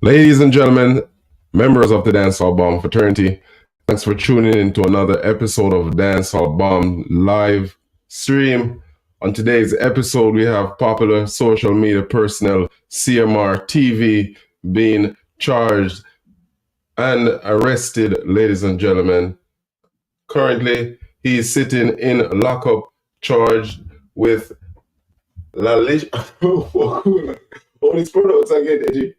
Ladies and gentlemen, members of the Dancehall Bomb fraternity, thanks for tuning in to another episode of Dancehall Bomb live stream. On today's episode, we have popular social media personnel CMR TV being charged and arrested, ladies and gentlemen. Currently, he is sitting in lockup charged with What is pronounced again, Eddie?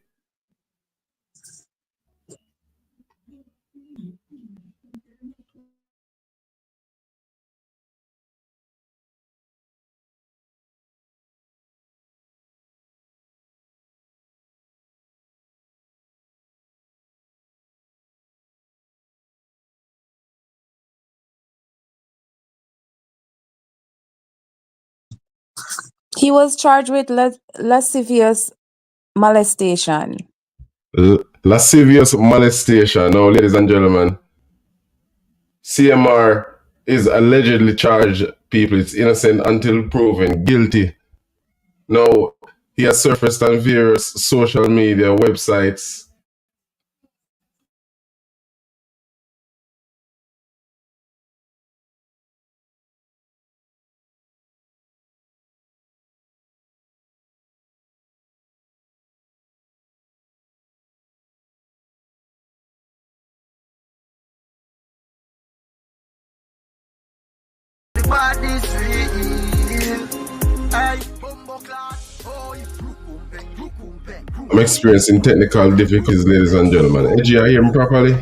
He was charged with lascivious molestation. Lascivious molestation. Now, ladies and gentlemen, CMR is allegedly charged. People, it's innocent until proven guilty. Now, he has surfaced on various social media websites. I'm experiencing technical difficulties, ladies and gentlemen. Edgy, I hear me properly?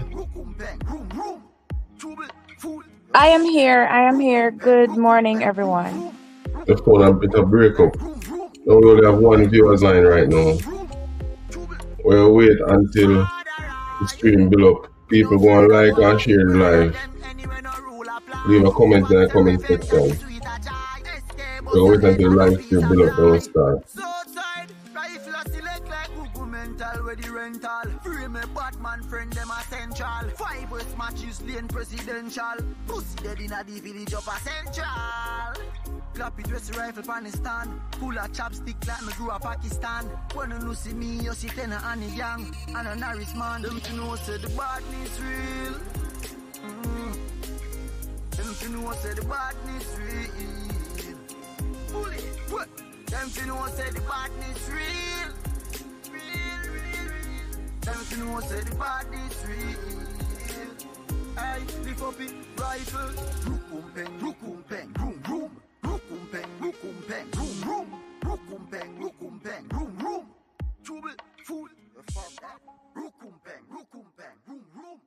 I am here. Good morning, everyone. The phone a bit of breakup. Now we only have one viewer's line right now. We'll wait until the stream build up. People go and like and share the live. Leave a comment in the comment section. We'll wait until the live stream build up, then we'll start. Free me Batman friend them essential. 5 West matches lane presidential. Pussy dead in a the village of a central. Clap it with rifle pan stand. Pull a chopstick like me grew up Pakistan. When you see me, you see tenor and a young and a Norris man. Them to know say the badness real. Them to know say the badness real. Pull it. What? Them to know say the badness real. Them to know say the badness real. Hey, lift up it, rifle. Rukum peng, room, room. Rukum peng, room. Rukum peng, room. Trouble, fool, fuck that. Rukum peng, room.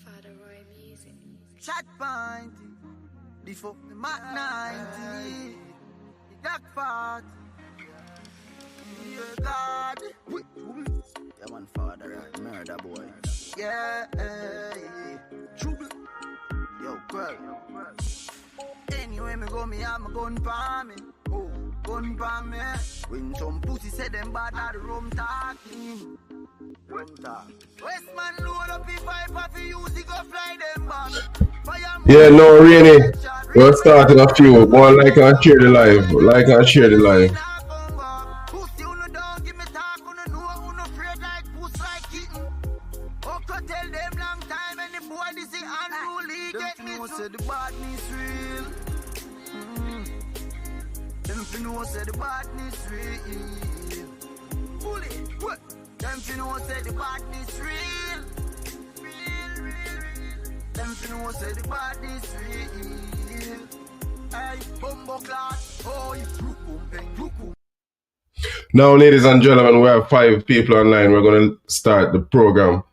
Father Roy Music. Chat point, before the Mac 90, the Dark Part. Yeah, God. Yeah, man, father, right? Murder boy. Yeah, trouble. Yo, girl. Anyway, me go, me have my gun pa me. Oh, gun pa me. When some pussy say them bad at the room talking. Rum talk. Westman load up the pipe if you use it, go fly them back. Yeah, no, really. We're starting a few. Go and like and share the live. Tell them long time and the boy this is unruly. Get me say the badness real. Them fi know say the badness real. Pull it. What? Them fi know say the badness real. Them fi know say the badness real. Hey, bumbo clock. Oh, it's rukum. Now, ladies and gentlemen, we have 5 people online. We're going to start the program.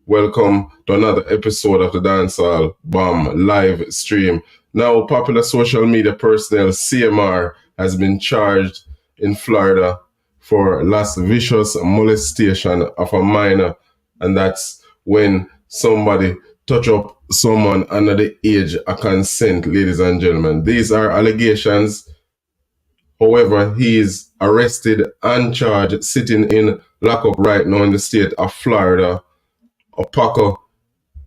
Welcome to another episode of the Dancehall Bomb live stream. Now, popular social media personnel CMR has been charged in Florida for lascivious molestation of a minor, and that's when somebody touch up someone under the age of consent, ladies and gentlemen. These are allegations. However, he is arrested and charged, sitting in lockup right now in the state of Florida. Opaco,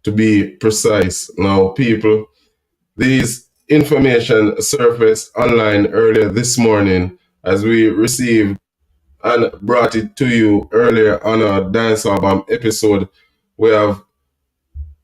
to be precise. Now, people, these information surfaced online earlier this morning as we received and brought it to you earlier on our dancehall bomb episode. We have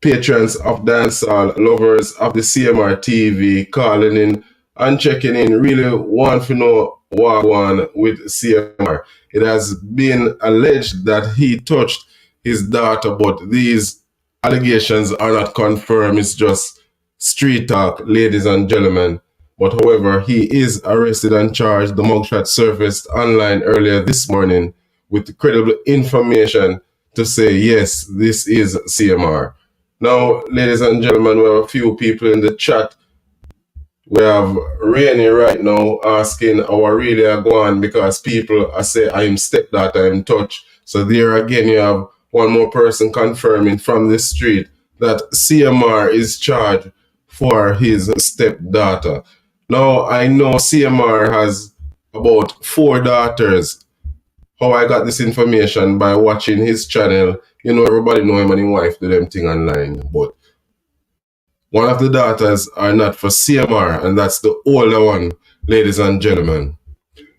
patrons of dancehall, lovers of the CMR TV calling in and checking in. Really want to know what one with CMR. It has been alleged that he touched his daughter, but these allegations are not confirmed. It's just street talk, ladies and gentlemen. But however, he is arrested and charged. The mugshot surfaced online earlier this morning with credible information to say, yes, this is CMR. Now, ladies and gentlemen, we have a few people in the chat. We have Rainy right now asking how I really are going because people are say I'm stepdaughter, I'm touch. So there again, you have one more person confirming from the street that CMR is charged for his stepdaughter. Now, I know CMR has about 4 daughters. How I got this information by watching his channel. You know, everybody know him and his wife do them thing online. But one of the daughters are not for CMR, and that's the older one, ladies and gentlemen.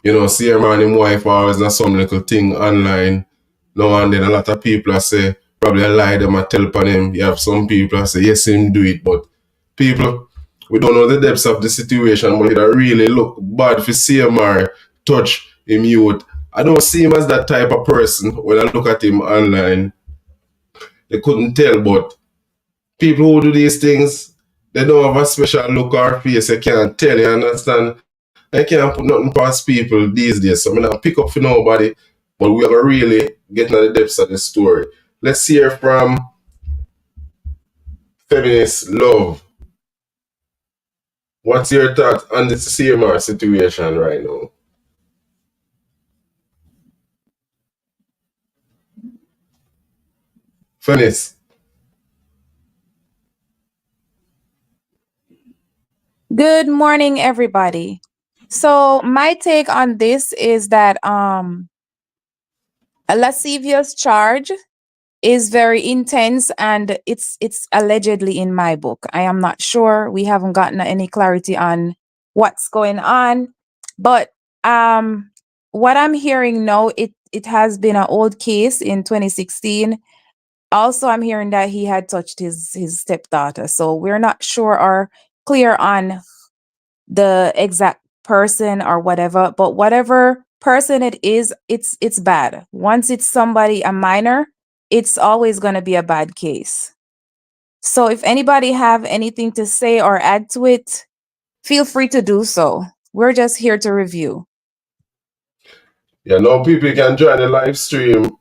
You know, CMR and his wife always do some little thing online. Now and then a lot of people are say, probably lie them and tell upon him. You have some people that say, yes, him do it. But people, we don't know the depths of the situation, but it really look bad for CMR touch him youth. I don't see him as that type of person when I look at him online. They couldn't tell, but people who do these things, they don't have a special look or face. You can't tell, you understand? I can't put nothing past people these days. So I'm not pick up for nobody, but we are really getting at the depths of the story. Let's hear from Feminist Love. What's your thought on the CMR situation right now? Feminist. Good morning, everybody. So my take on this is that a lascivious charge is very intense, and it's allegedly in my book. I am not sure. We haven't gotten any clarity on what's going on, but what I'm hearing now, it has been an old case in 2016. Also, I'm hearing that he had touched his stepdaughter, so we're not sure or clear on the exact person or whatever, but whatever person it is, it's bad. Once it's somebody, a minor, it's always going to be a bad case. So if anybody have anything to say or add to it, feel free to do so. We're just here to review. Yeah, now people can join the live stream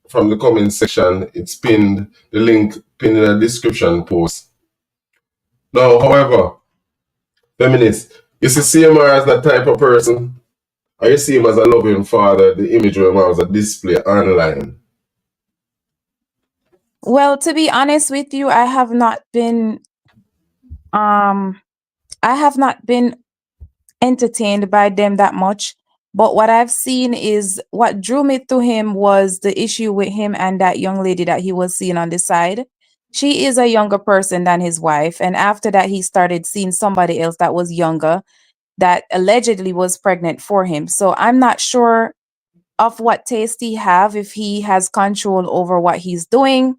from the comment section. It's pinned, the link pinned in the description post. Now, however, Feminist, you see CMR as that type of person? Or you see him as a loving father, the image of him as a display online? Well, to be honest with you, I have not been entertained by them that much. But what I've seen is what drew me to him was the issue with him and that young lady that he was seeing on the side. She is a younger person than his wife. And after that, he started seeing somebody else that was younger that allegedly was pregnant for him. So I'm not sure of what taste he have, if he has control over what he's doing.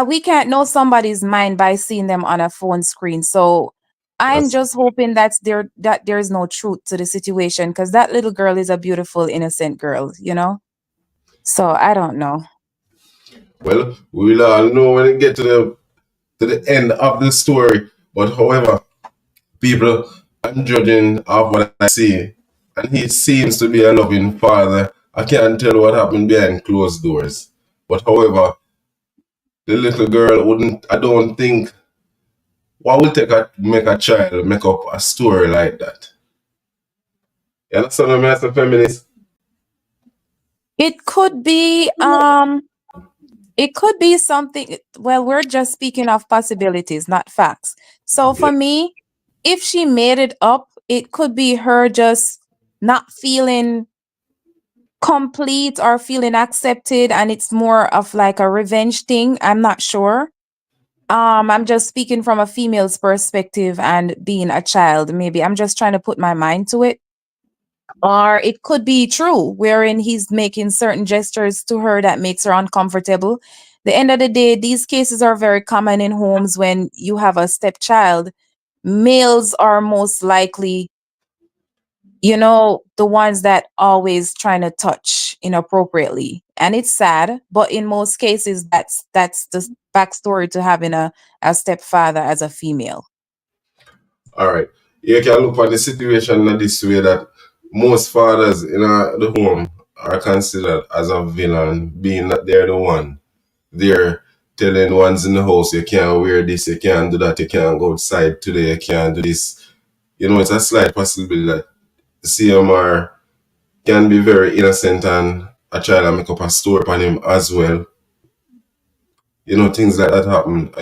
We can't know somebody's mind by seeing them on a phone screen. So I'm just hoping that there's no truth to the situation, because that little girl is a beautiful, innocent girl, you know? So I don't know. Well, we'll all know when it get to the end of the story. But however, people, I'm judging of what I see. And he seems to be a loving father. I can't tell what happened behind closed doors. But however, the little girl wouldn't, I don't think, what would make a child make up a story like that? You understand what I'm saying, Feminist? It could be something. Well, we're just speaking of possibilities, not facts. So for me, if she made it up, it could be her just not feeling complete or feeling accepted, and it's more of like a revenge thing. I'm not sure. I'm just speaking from a female's perspective and being a child. Maybe I'm just trying to put my mind to it. Or it could be true, wherein he's making certain gestures to her that makes her uncomfortable. The end of the day, these cases are very common in homes when you have a stepchild. Males are most likely, the ones that always trying to touch inappropriately. And it's sad, but in most cases, that's the backstory to having a stepfather as a female. All right. You can look at the situation in this way that most fathers in the home are considered as a villain, being that they're the one. They're telling ones in the house, you can't wear this, you can't do that, you can't go outside today, you can't do this. It's a slight possibility that CMR can be very innocent and a child and make up a story upon him as well. Things like that happen.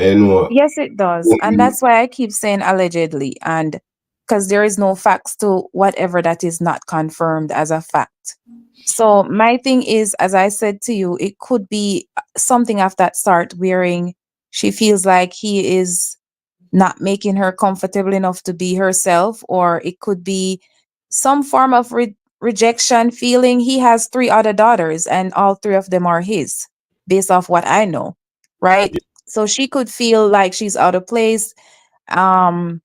Yes, it does. And that's why I keep saying allegedly, and because there is no facts to whatever that is not confirmed as a fact. So my thing is, as I said to you, it could be something of that sort, wherein she feels like he is not making her comfortable enough to be herself, or it could be some form of rejection feeling. He has 3 other daughters, and all 3 of them are his, based off what I know, right? So she could feel like she's out of place, um,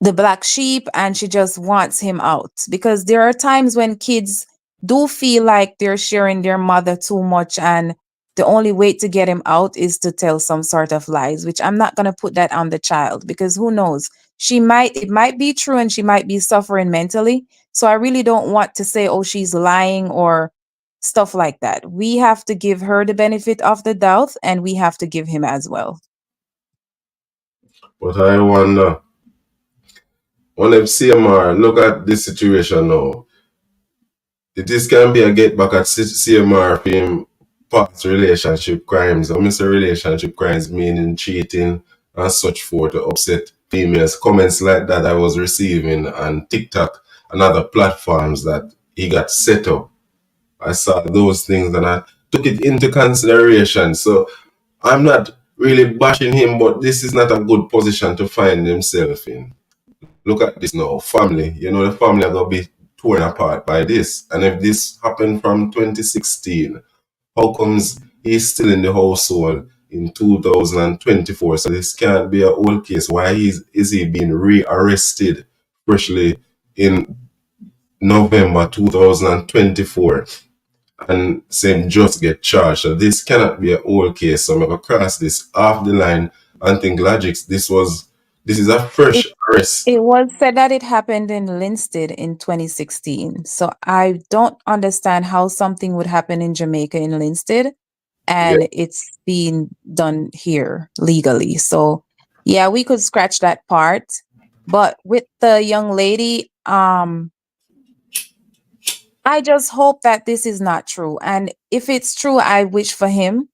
the black sheep, and she just wants him out. Because there are times when kids do feel like they're sharing their mother too much, and the only way to get him out is to tell some sort of lies, which I'm not going to put that on the child, because who knows? It might be true, and she might be suffering mentally. So I really don't want to say, oh, she's lying or stuff like that. We have to give her the benefit of the doubt, and we have to give him as well. But I wonder, when CMR look at this situation now, this can be a get back at CMR for him past relationship crimes. I say relationship crimes meaning cheating and such forth to upset females. Comments like that I was receiving on TikTok and other platforms that he got set up. I saw those things and I took it into consideration. So I'm not really bashing him, but this is not a good position to find himself in. Look at this now, family. The family are going to be torn apart by this. And if this happened from 2016, how comes he's still in the household in 2024? So this can't be a old case. Why is he being rearrested, especially in November 2024? And same just get charged. So this cannot be an old case. So I'm going to cross this off the line and think logics. This is a fresh arrest. It was said that it happened in Linstead in 2016. So I don't understand how something would happen in Jamaica in Linstead and it's being done here legally. So yeah, we could scratch that part. But with the young lady, I just hope that this is not true. And if it's true, I wish for him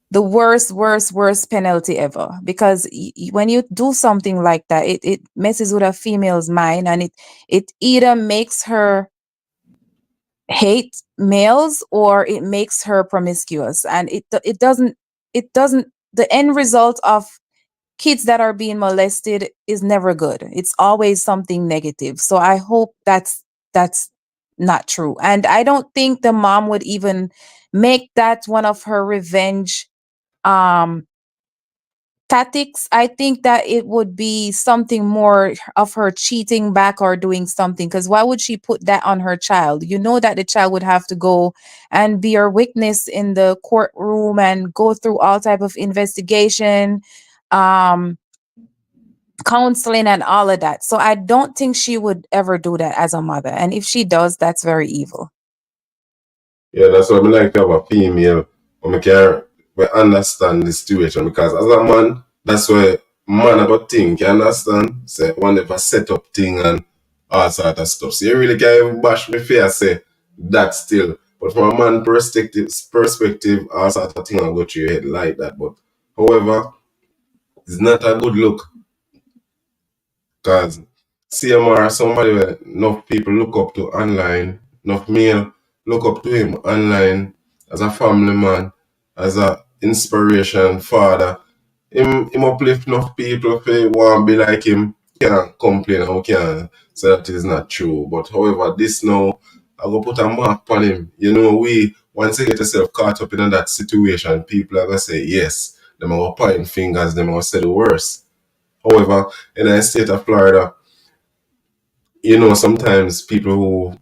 the worst penalty ever. Because when you do something like that, it messes with a female's mind, and it either makes her hate males or it makes her promiscuous. And it doesn't, the end result of kids that are being molested is never good. It's always something negative. So I hope that's not true. And I don't think the mom would even make that one of her revenge tactics. I think that it would be something more of her cheating back or doing something, because why would she put that on her child? That the child would have to go and be her witness in the courtroom and go through all type of investigation, counseling and all of that. So I don't think she would ever do that as a mother. And if she does, that's very evil. Yeah, that's why I like to have a female who can understand the situation, because as a man, that's why man about think, you understand? Say one never set up thing and all sort of stuff. So you really can't even bash me fair say that still. But from a man perspective, all sort of thing will go through your head like that. But however, it's not a good look. Because CMR, somebody where enough people look up to online, enough male look up to him online as a family man, as a inspiration father. Him uplift enough people if they want to be like him, can't complain or can't so that is not true. But however, this now, I go put a mark on him. You know, once you get yourself caught up in that situation, people are going to say, yes, them are going to point fingers, them are going to say the worst. However, in the state of Florida, you know, sometimes people who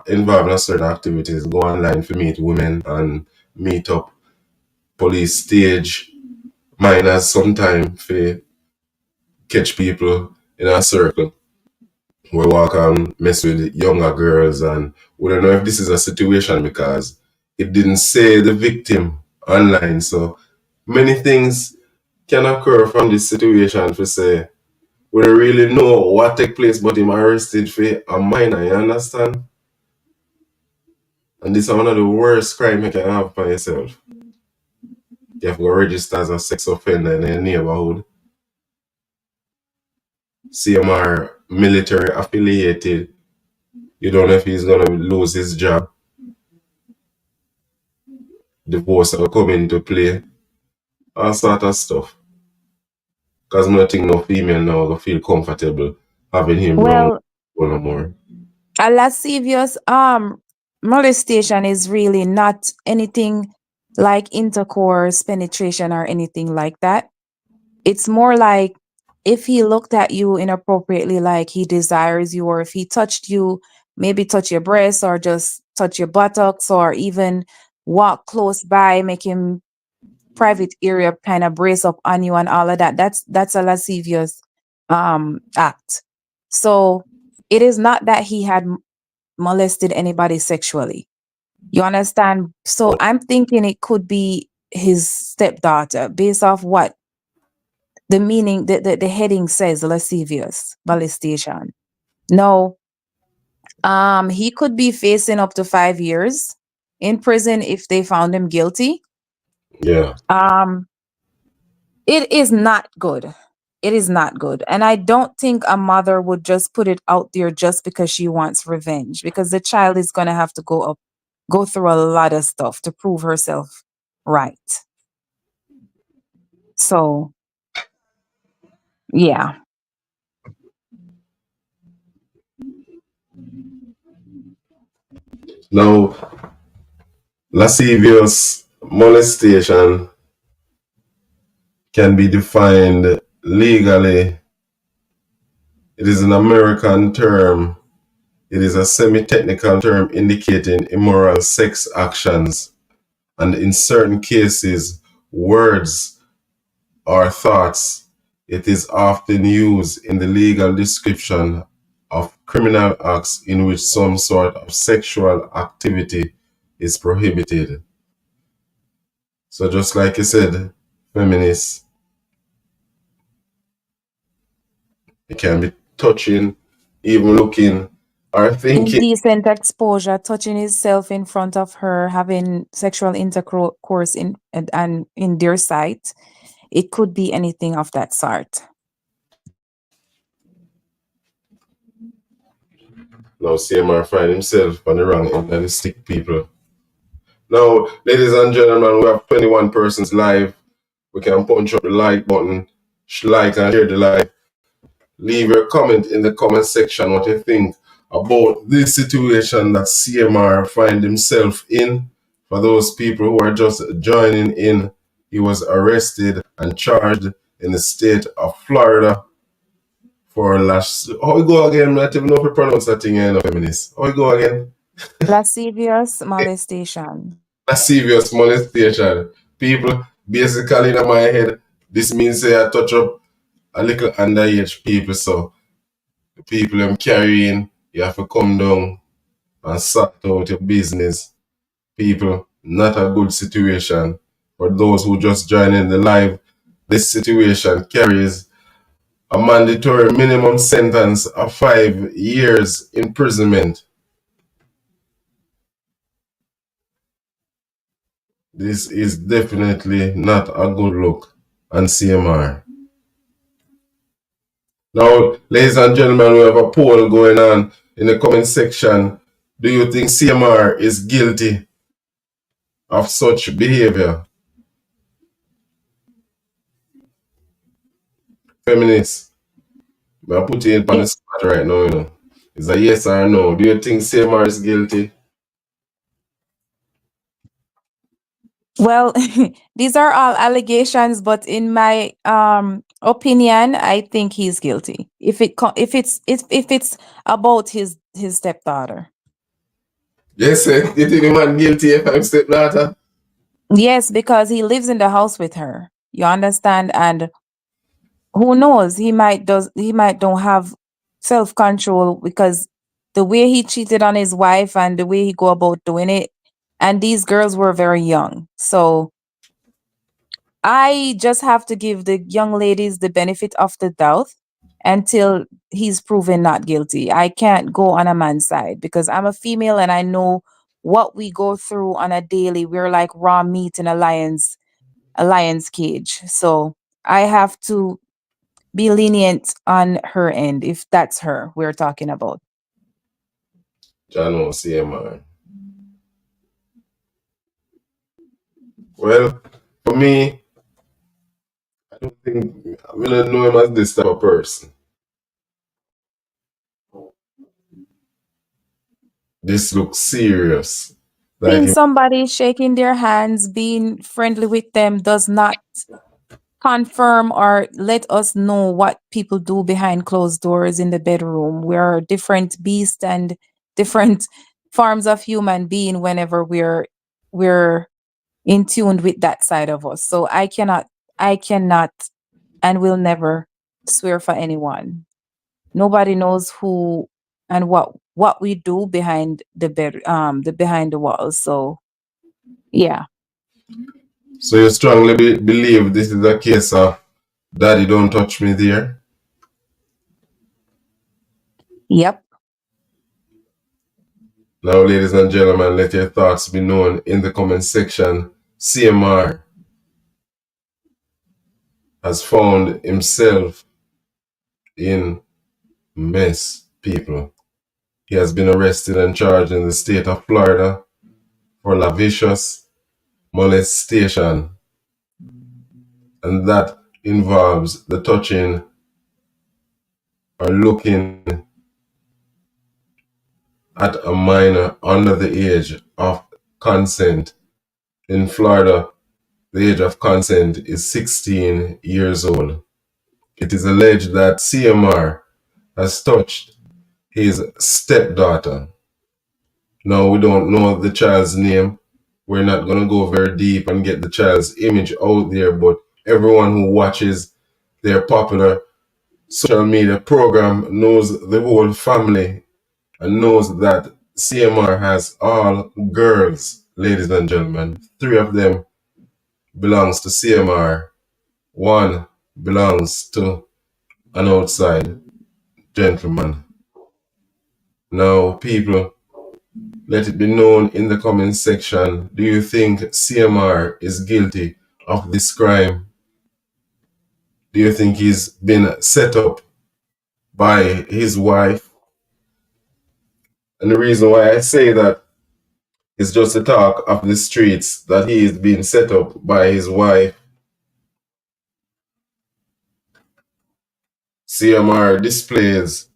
involved in certain activities go online to meet women and meet up police stage minors sometimes for catch people in a circle. We walk and mess with younger girls, and we don't know if this is a situation because it didn't say the victim online. So many things can occur from this situation to say we don't really know what take place, but him arrested for a minor, you understand? And this is one of the worst crime you can have for yourself. You have to go register as a sex offender in your neighborhood. CMR military affiliated. You don't know if he's gonna lose his job. Divorce will come into play. All sort of stuff. Because nothing no female now will feel comfortable having him around no more. A lascivious molestation is really not anything like intercourse, penetration, or anything like that. It's more like if he looked at you inappropriately, like he desires you, or if he touched you, maybe touch your breasts or just touch your buttocks, or even walk close by, make him private area kind of brace up on you and all of that. That's a lascivious act. So it is not that he had molested anybody sexually. You understand? So I'm thinking it could be his stepdaughter based off what the meaning, the heading says, lascivious molestation. No, he could be facing up to 5 years in prison if they found him guilty. Yeah. It is not good. It is not good. And I don't think a mother would just put it out there just because she wants revenge, because the child is going to have to go through a lot of stuff to prove herself right. So, yeah. Now, lascivious molestation can be defined legally. It is an American term. It is a semi-technical term indicating immoral sex actions, and in certain cases, words or thoughts. It is often used in the legal description of criminal acts in which some sort of sexual activity is prohibited. So just like you said, feminists, it can be touching, even looking or thinking. Indecent exposure, touching himself in front of her, having sexual intercourse in their sight. It could be anything of that sort. Now CMR find himself on the wrong end of the stick, people. Now, ladies and gentlemen, we have 21 persons live. We can punch up the like button, like and share the live. Leave your comment in the comment section what you think about this situation that CMR find himself in. For those people who are just joining in, he was arrested and charged in the state of Florida for how we go again? I don't even know if we pronounce that thing in feminist. How we go again? Lascivious molestation. Lascivious molestation. People, basically in my head, this means I touch up a little underage people, so the people I'm carrying, you have to come down and sort out your business. People, not a good situation. For those who just join in the live, this situation carries a mandatory minimum sentence of 5 years imprisonment. This is definitely not a good look on CMR. Now, ladies and gentlemen, we have a poll going on in the comment section. Do you think CMR is guilty of such behavior? Feminists, I put it on the spot right now, you know. It's a yes or no. Do you think CMR is guilty? Well, these are all allegations, but in my opinion, I think he's guilty. If it's about his stepdaughter. Yes, sir. You think the man guilty if I'm stepdaughter? Yes, because he lives in the house with her. You understand? And who knows? He might don't have self-control because the way he cheated on his wife and the way he go about doing it, and these girls were very young. So I just have to give the young ladies the benefit of the doubt until he's proven not guilty. I can't go on a man's side because I'm a female and I know what we go through on a daily. We're like raw meat in a lion's cage. So I have to be lenient on her end if that's her we're talking about. John won't CMR. Well, for me, I don't think I don't know him as this type of person. This looks serious. Like Seeing somebody shaking their hands, being friendly with them does not confirm or let us know what people do behind closed doors in the bedroom. We're different beasts and different forms of human being whenever we're in tune with that side of us. So I cannot and will never swear for anyone. Nobody knows who and what we do behind the behind the walls. So yeah. so you strongly believe this is a case of daddy don't touch me there? Yep. Now, ladies and gentlemen, let your thoughts be known in the comment section. CMR has found himself in mess, people. He has been arrested and charged in the state of Florida for lascivious molestation, and that involves the touching or looking at a minor under the age of consent. In Florida, the age of consent is 16 years old. It is alleged that CMR has touched his stepdaughter. Now, we don't know the child's name. We're not going to go very deep and get the child's image out there, but everyone who watches their popular social media program knows the whole family and knows that CMR has all girls, ladies and gentlemen. 3 of them belongs to CMR. 1 belongs to an outside gentleman. Now, people, let it be known in the comment section, do you think CMR is guilty of this crime? Do you think he's been set up by his wife? And the reason why I say that is just the talk of the streets that he is being set up by his wife. CMR displays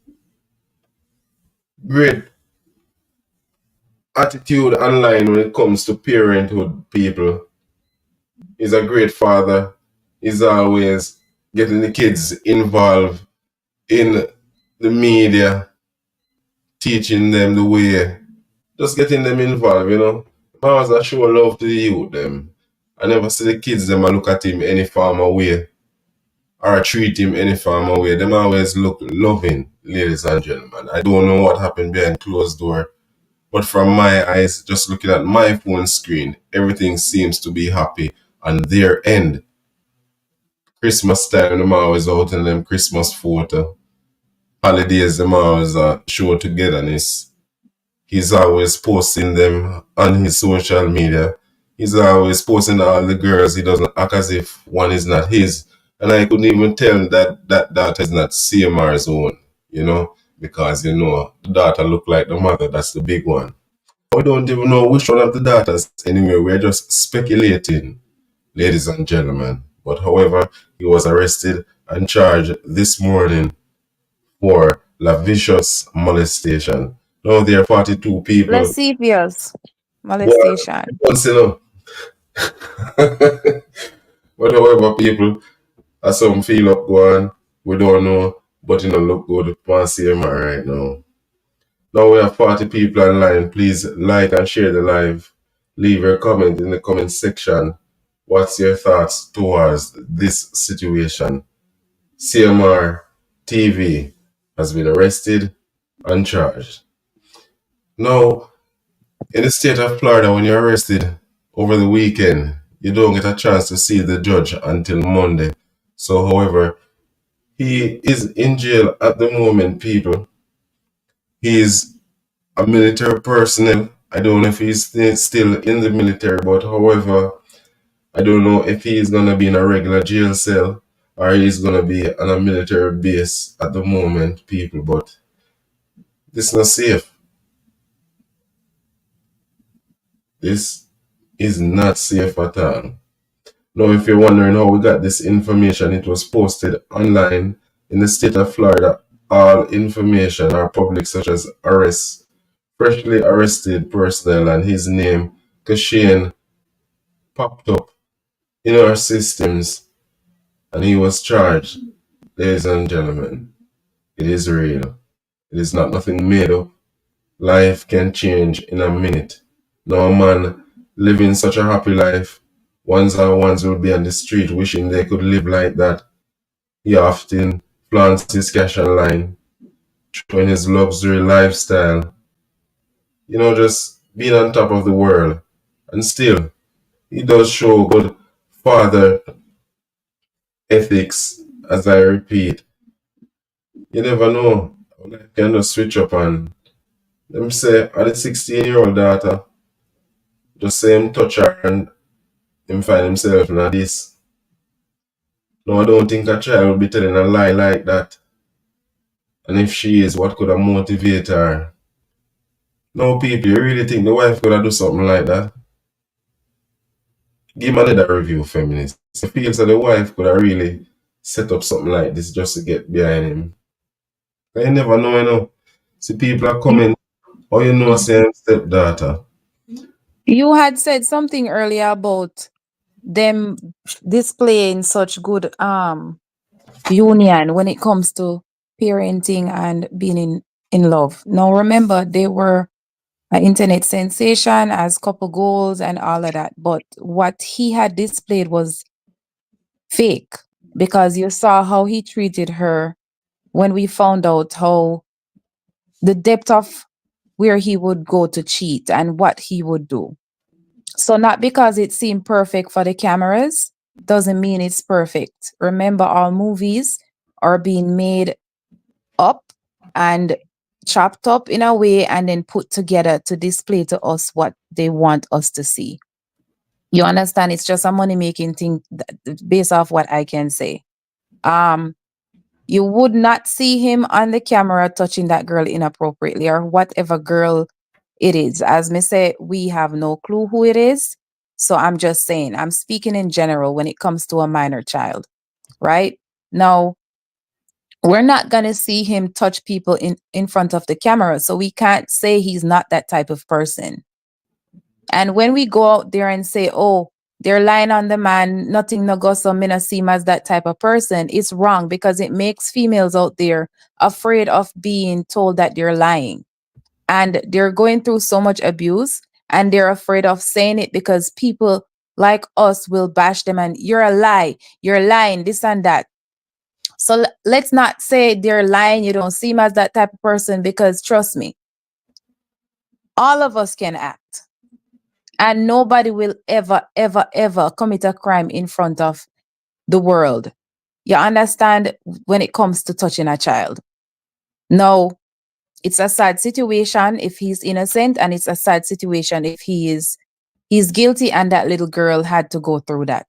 great attitude online when it comes to parenthood, people. He's a great father. He's always getting the kids involved in the media, teaching them the way, just getting them involved, you know. I always a show love to the youth, them. I never see the kids, them, a look at him any form of way or treat him any form of way. Them always look loving, ladies and gentlemen. I don't know what happened behind closed door, but from my eyes, just looking at my phone screen, everything seems to be happy on their end. Christmas time, them always out in them Christmas photo. Holidays, them always show togetherness. He's always posting them on his social media. He's always posting all the girls. He doesn't act as if one is not his. And I couldn't even tell that daughter is not CMR's own, you know, because, you know, the daughter look like the mother. That's the big one. We don't even know which one of the daughters anyway. We're just speculating, ladies and gentlemen. But however, he was arrested and charged this morning for lascivious molestation. Now there are 42 people. Lascivious Well, molestation. once you know. But however, people, as some feel up go on, we don't know, but it don't look good for CMR right now. Now we have 40 people online. Please like and share the live. Leave your comment in the comment section. What's your thoughts towards this situation? CMR TV has been arrested and charged. Now, in the state of Florida, when you're arrested over the weekend, you don't get a chance to see the judge until Monday. So, however, he is in jail at the moment, people. He is a military personnel. I don't know if he's still in the military, but however, I don't know if he's going to be in a regular jail cell or he's going to be on a military base at the moment, people. But this is not safe. This is not safe at all. Now, if you're wondering how we got this information, it was posted online in the state of Florida. All information are public, such as arrests, freshly arrested personnel, and his name, 𝐾𝐲, popped up in our systems, and he was charged. Ladies and gentlemen, it is real. It is not nothing made up. Life can change in a minute. Now, a man living such a happy life, ones will be on the street wishing they could live like that. He often flaunts his cash online, showing his luxury lifestyle, just being on top of the world. And still, he does show good father ethics, as I repeat. You never know. Life can just switch up and let me say, at the 16-year-old daughter, just say him touch her and him find himself in this. No, I don't think a child will be telling a lie like that. And if she is, what could have motivated her? No, people, you really think the wife could have do something like that? Give him another review, feminist. It feels that the wife could have really set up something like this just to get behind him. I never know. See, people are coming. Oh, saying stepdaughter. You had said something earlier about them displaying such good union when it comes to parenting and being in love. Now remember, they were an internet sensation as couple goals and all of that, but what he had displayed was fake, because you saw how he treated her when we found out how the depth of where he would go to cheat and what he would do. So not because it seemed perfect for the cameras doesn't mean it's perfect. Remember, all movies are being made up and chopped up in a way and then put together to display to us what they want us to see. You understand? It's just a money-making thing based off what I can say. You would not see him on the camera touching that girl inappropriately or whatever girl it is. As me say, we have no clue who it is. So I'm just saying, I'm speaking in general when it comes to a minor child, right? Now, we're not going to see him touch people in front of the camera. So we can't say he's not that type of person. And when we go out there and say, oh, they're lying on the man, nothing no go, so me not see him as that type of person, it's wrong, because it makes females out there afraid of being told that they're lying. And they're going through so much abuse and they're afraid of saying it because people like us will bash them and you're a lie, you're lying, this and that. So let's not say they're lying, you don't see him as that type of person, because trust me, all of us can act. And nobody will ever, ever, ever commit a crime in front of the world. You understand, when it comes to touching a child? No, it's a sad situation if he's innocent, and it's a sad situation if he's guilty and that little girl had to go through that.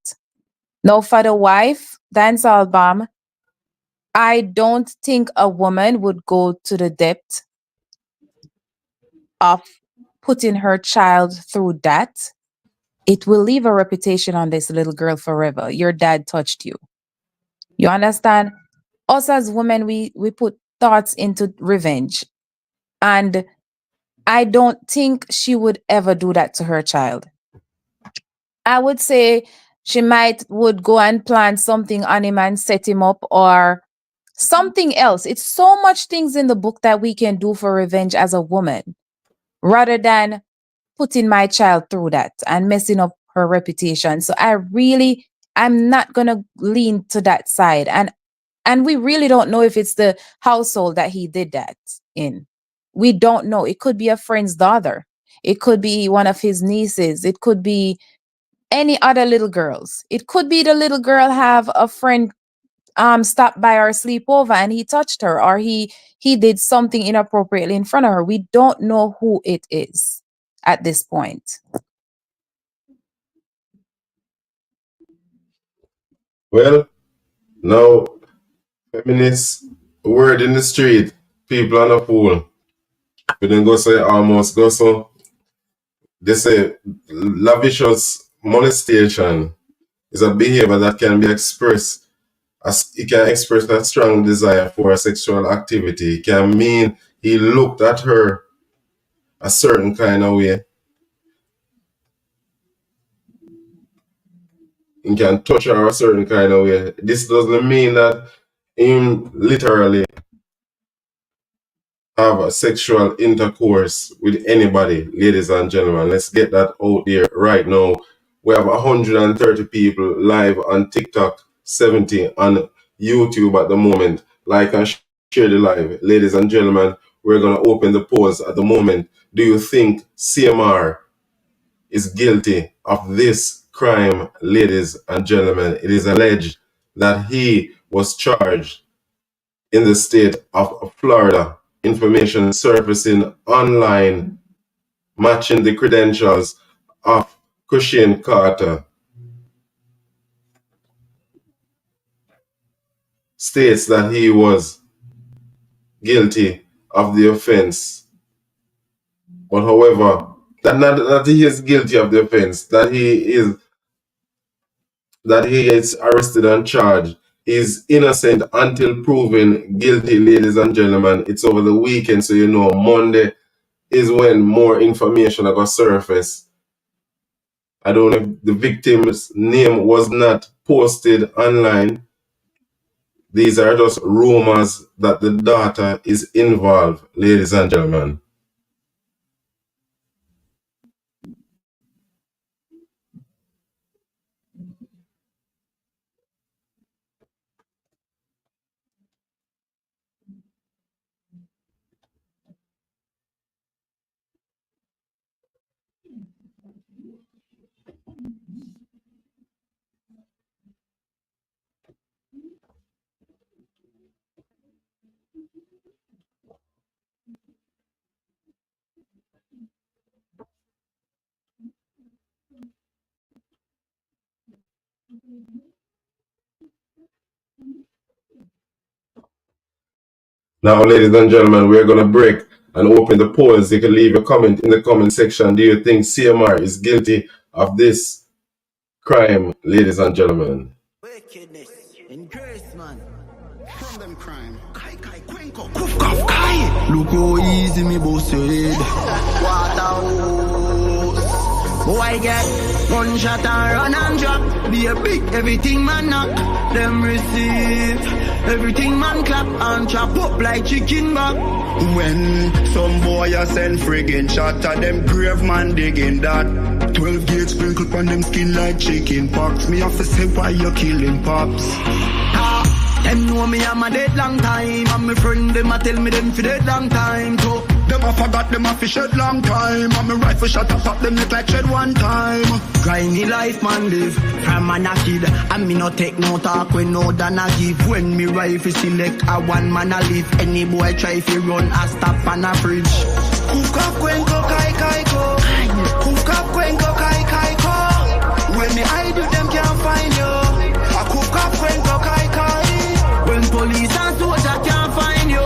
Now, for the wife, dancehall bomb, I don't think a woman would go to the depth of putting her child through that. It will leave a reputation on this little girl forever. Your dad touched you. You understand? Us as women, we put thoughts into revenge. And I don't think she would ever do that to her child. I would say she would go and plan something on him and set him up or something else. It's so much things in the book that we can do for revenge as a woman rather than putting my child through that and messing up her reputation. So I'm not going to lean to that side. And we really don't know if it's the household that he did that in. We don't know. It could be a friend's daughter. It could be one of his nieces. It could be any other little girls. It could be the little girl have a friend stop by our sleepover and he touched her, or he did something inappropriately in front of her. We don't know who it is at this point. Well, now, feminist word in the street, people on a fool. We don't go say almost go so. They say lavish molestation is a behavior that can be expressed as it can express a strong desire for a sexual activity. It can mean he looked at her a certain kind of way. He can touch her a certain kind of way. This doesn't mean that him literally have a sexual intercourse with anybody, ladies and gentlemen. Let's get that out there right now. We have 130 people live on TikTok, 70 on YouTube at the moment. Like and share the live. Ladies and gentlemen, we're going to open the polls at the moment. Do you think CMR is guilty of this crime, ladies and gentlemen? It is alleged that he was charged in the state of Florida. Information surfacing online matching the credentials of Cushing Carter states that he was guilty of the offense. But however, that he is guilty of the offense, that he is arrested and charged, is innocent until proven guilty, ladies and gentlemen. It's over the weekend, so you know Monday is when more information are going to surface. I don't know if the victim's name was not posted online. These are just rumors that the daughter is involved, ladies and gentlemen. Now, ladies and gentlemen, we're going to break and open the polls. You can leave a comment in the comment section. Do you think CMR is guilty of this crime, ladies and gentlemen? Wickedness in grace, man. From them crime. Look how easy me boss your head. Boy get one shot and run and drop. Be a big everything man knock. Them receive everything man clap and chop up like chicken back. When some boy a send friggin' shot at them grave man digging that 12 gauge sprinkle on them skin like chicken pox. Me have to say why you killing pops. Them know me I'm a dead long time. And my friend them a tell me them for dead long time. So them a forgot them a fish shed long time. And me rifle shot up pop them neck like shed one time. grimy life man live from an a kid. And me no take no talk when no than a give. When me rifle select a one man a live. Any boy try fi run a stop on a fridge. 𝐾𝐫𝐫𝐞𝐬𝐭. 𝐾𝐫𝐫𝐞𝐬𝐭. When me hide you them can't find you. 𝐾𝐫𝐫𝐞𝐬𝐭. When police and soldier can't find you,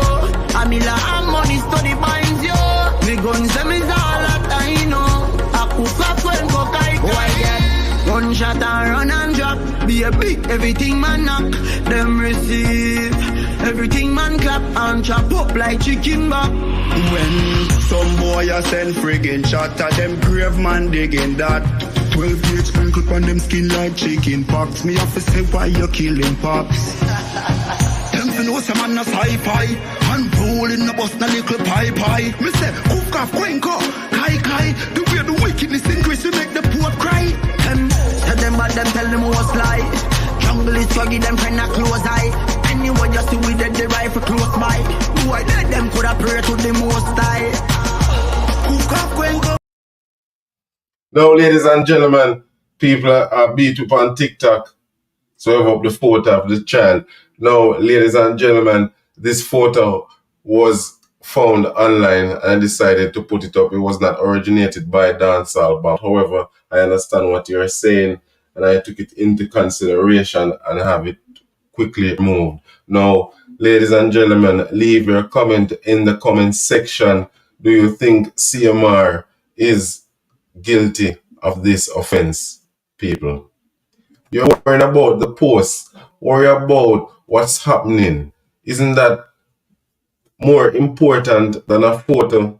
Amila and money study binds you. Me guns them is all that I know. 𝐾𝐫𝐫𝐞𝐬𝐭. One shot and run and drop. Be a big everything man knock. Them receive Everything man clap and chop up like chicken back. When some boy a send friggin' shot at them grave man digging that 12 gauge sprinkle on them skin like chicken pox. Me have to say why you killing pops. Them fi know some man a sci-fi and rolling the bus na little pie. Me say 𝐀𝐫𝐫𝐿𝐿, the way the wickedness increase to make the poor cry. Tell them bad, them tell them what's lie. Jungle is druggy, them friend a close eye. Anyone just see we dead, the rifle close by. Who I dead, them coulda pray to the most high. Now, ladies and gentlemen, people are beat up on TikTok. So I have up the photo of the child. Now, ladies and gentlemen, this photo was found online and I decided to put it up. It was not originated by Dancehall Bomb. However, I understand what you're saying and I took it into consideration and have it quickly removed. Now, ladies and gentlemen, leave your comment in the comment section. Do you think CMR is guilty of this offense, people? You're worrying about the post, worry about what's happening. Isn't that more important than a photo?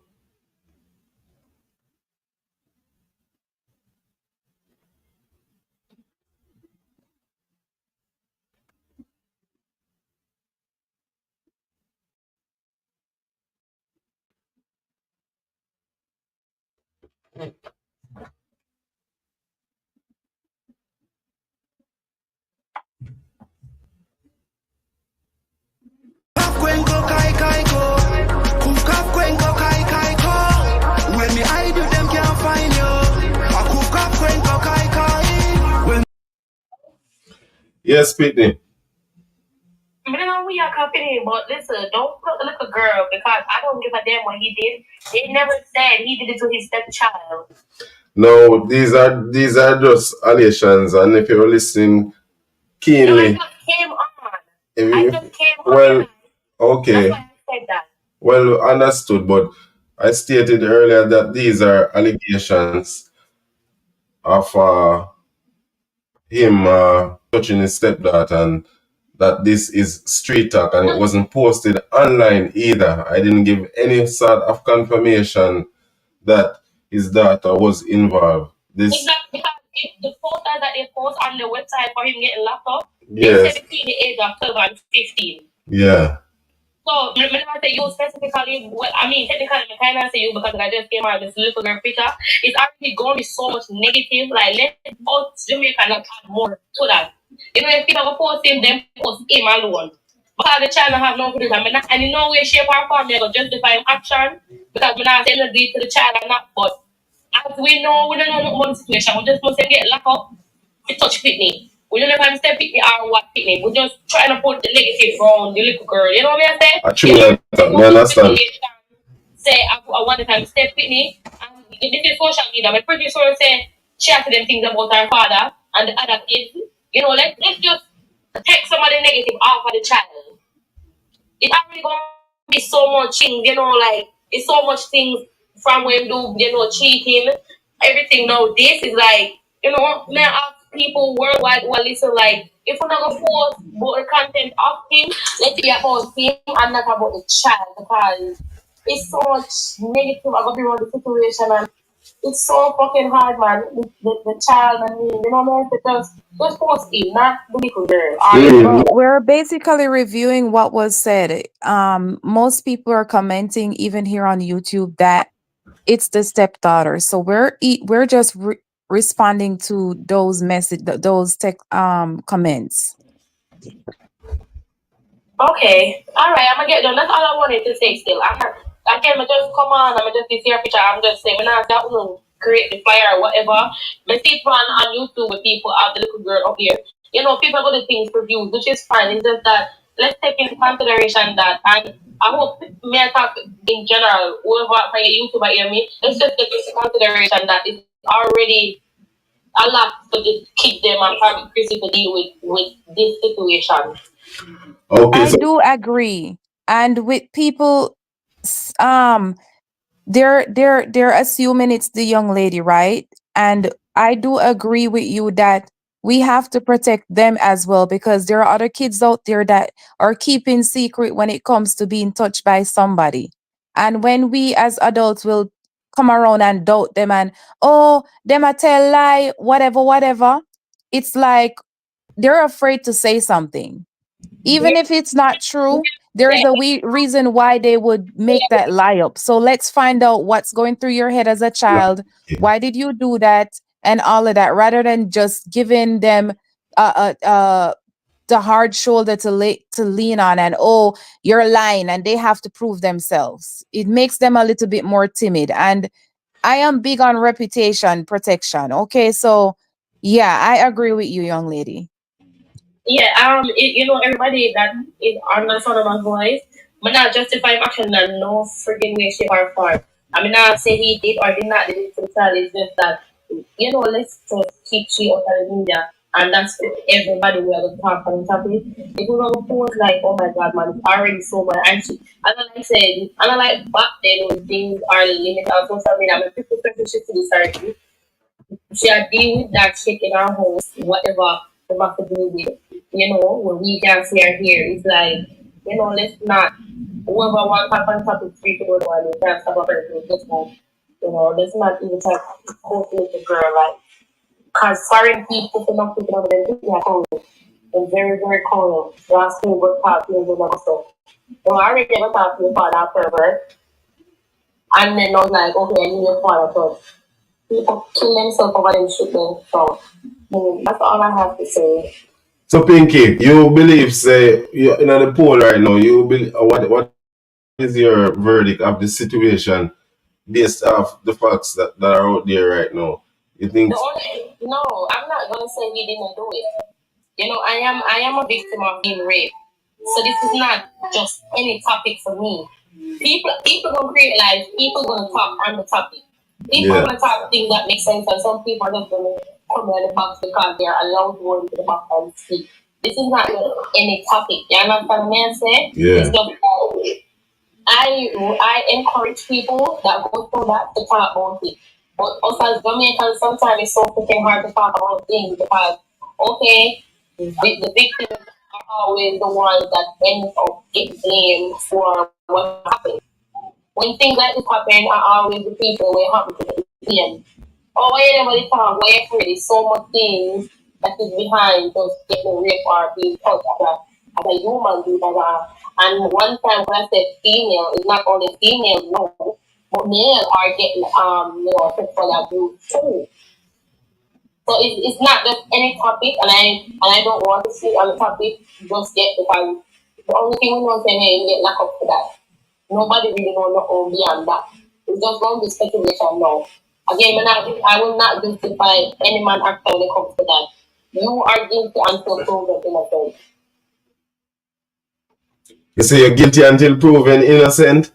When me hide you, them can't find you. Yes, Pitney. I don't know who y'all company, but listen, don't put the little girl because I don't give a damn what he did. They never said he did it to his stepchild. No, these are just allegations, and if you're listening keenly, I just came on. if I you, just came well, on. okay, That's why I said that. well understood, but I stated earlier that these are allegations of him touching his stepdaughter and that this is street talk and it wasn't posted online either. I didn't give any sort of confirmation that his daughter was involved. This Exactly, because the photos that they post on the website for him getting locked up, yes. they said between the age of 12 and 15. Yeah. So, when I say you specifically, well, I mean, technically, I kind of say you because I just came out of this little girl picture. It's actually going to be so much negative. Like, let us Jamaica not add more to that. You know, if people go post him, then post him alone. Because the child don't have no produce. And in no way, shape, or form, they go justify him action. Because we're not saying to do it to the child or not. But as we know, we don't know no more situation. We just must say get locked up to touch Pitney. We don't know if I'm step Pitney or what Pitney. We're just trying to put the negative around the little girl. You know what I'm saying? I understand. Say, I want to time step Pitney. And this is social media. I'm pretty sure say, share to them things about her father and the other kids. You know, let's just take some of the negative off of the child. It's already going to be so much things, you know, like, it's so much things from when do, you know, cheating, everything. Now, this is like, you know, may I ask people worldwide who are listening, like, if we're not going to post about the content of him, let's be about him and not about the child, because it's so much negative about the situation, and it's so fucking hard, man. The child and me, you know what I mean? Just post him, not the little girl. We're basically reviewing what was said. Most people are commenting, even here on YouTube, that it's the stepdaughter. So we're just responding to those comments. Okay, all right, I'm gonna get done. That's all I wanted to say. Still, I can't just come on. I'm just see your picture. I'm just saying, when I don't create the flyer or whatever. I see it on YouTube with people of the little girl up here. You know, people go to things for views, which is fine. It's just that let's take into consideration that, and I hope me I talk in general, whoever for your YouTuber hear me, let's just take into consideration that it's already a lot to just keep them and probably Chrissy to deal with this situation. Okay, I do agree, and with people, they're assuming it's the young lady, right? And I do agree with you that we have to protect them as well, because there are other kids out there that are keeping secret when it comes to being touched by somebody. And when we as adults will come around and doubt them and, oh, them a tell lie, whatever, whatever, it's like they're afraid to say something. Even if it's not true, there's a reason why they would make that lie up. So let's find out what's going through your head as a child. Why did you do that? And all of that, rather than just giving them the hard shoulder to lean on, and, oh, you're lying, and they have to prove themselves. It makes them a little bit more timid. And I am big on reputation protection. Okay, so yeah, I agree with you, young lady. Yeah, everybody that is on the sound of my voice, I'm not justify my action in no friggin' way, shape, or form. I mean, not say he did or did not did it to the child. It's just that, let's just keep she out of the media. And that's everybody we are going to talk on topic. If we want to post like, oh my god, man, it's already so much. And like I said, and like back then when things are limited on social media, I'm 50% shit to the she are dealing with that shit in our house, whatever we have to do with, when we can see her here. It's like, let's not, whoever wants to have on topic, three people don't want to, can't stop a person, just move. Let's not even try to cope with the girl, like, because foreign people, not people over there, they are cold. They're very, very cold. Last thing we're talking about stuff. Well, I already never talked to your father pervert. And then I was like, okay, I need your father touch. People kill themselves over them shit then. So that's all I have to say. So Pinky, you believe, say, you're in the poll right now, you believe, what is your verdict of the situation based off the facts that are out there right now? You think? No, I'm not gonna say he didn't do it. I am a victim of being raped. So this is not just any topic for me. People gonna create lives, people gonna talk on the topic. People gonna talk things that make sense, and some people are just gonna come in the box because they're allowed to go into the box and speak. This is not any topic. You understand what I'm saying? Yeah. It's just I encourage people that go through that to talk about it. But us as Jamaicans, sometimes it's so freaking hard to talk about things because, okay, the victims are always the ones that end up getting blamed for what happened. When things like this happen, are always the people who happen to get blamed. Oh, why you never talk? Why you afraid? There's so much things that is behind just getting raped or being touched as a human being. And one time when I said female, it's not only female, no, but male are getting sexual abuse too. So it's not just any topic, and I don't want to see on the topic just yet because the only thing we know is we get locked up for that. Nobody really know nothing beyond that. It's just going to be speculation now. Again, I will not justify any man action when it comes to that. You are guilty until proven innocent. You say you're guilty until proven innocent?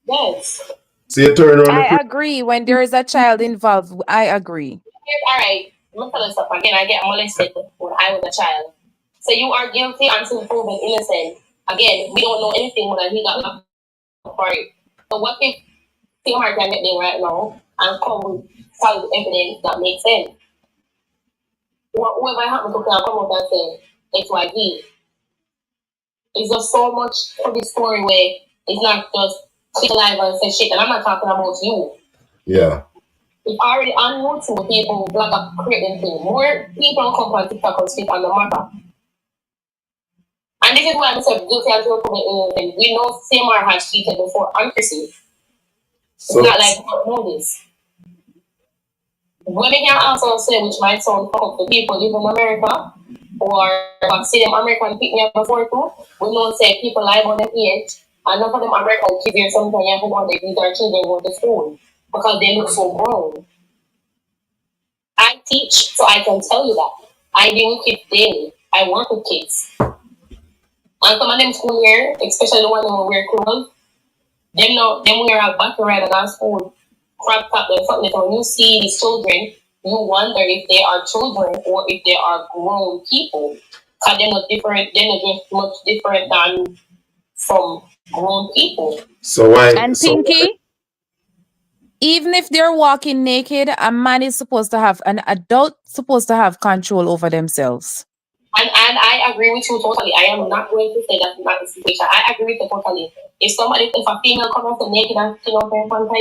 Yes. So you turn around. I agree. When there is a child involved, I agree. All right. I'm going to tell you something. Again, I get molested when I was a child. So you are guilty until proven innocent. Again, we don't know anything when he got locked up for it. So what if King can get there right now and come with solid evidence that makes sense? What might happen to come out and say XYZ? It's just so much for this story where it's not just sit alive and say shit, and I'm not talking about you. Yeah. It's already on YouTube, people who blog up creating things. More people come on TikTok and speak on the matter. And this is why I'm saying guilty until proven innocent. We know Samar has cheated before and Chrissy. It's not like we don't know this. Women can also say, which might sound fucked to people live in America, or see them American pick me up before too. We know say people lie about their age, and none of them American kids here sometimes who want these are children go to school because they look so grown. I teach, so I can tell you that. I deal with kids daily. I work with kids. And some of them school here, especially the one who wear clothes, them wear a battery ride at school. Crop top them something. So when you see these children, you wonder if they are children or if they are grown people. Because they're not different, they're not just much different than from grown people. So why? And Pinky? Even if they're walking naked, a man is supposed to have, an adult supposed to have control over themselves. And I agree with you totally. I am not going to say that's not the situation. I agree with you totally. If a female comes up naked and skin up in front of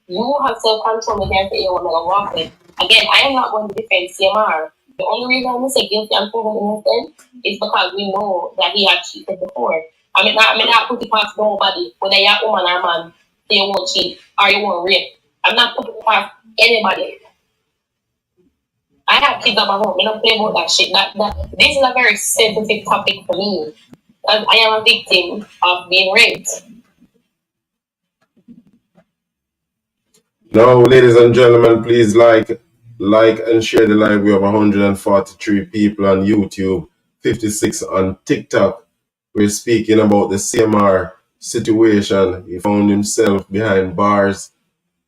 you have self-control with them to you want to walk with. Again, I am not going to defend CMR. The only reason I'm say guilty and proven innocent is because we know that he had cheated before. I mean not put it past nobody, whether you're a woman or man, they won't cheat or you won't rape. I'm not putting it past anybody. I have kids at my home. I don't play about that shit. This is a very sensitive topic for me. Because I am a victim of being raped. Now, ladies and gentlemen, please like and share the live. We have 143 people on YouTube, 56 on TikTok. We're speaking about the CMR situation. He found himself behind bars,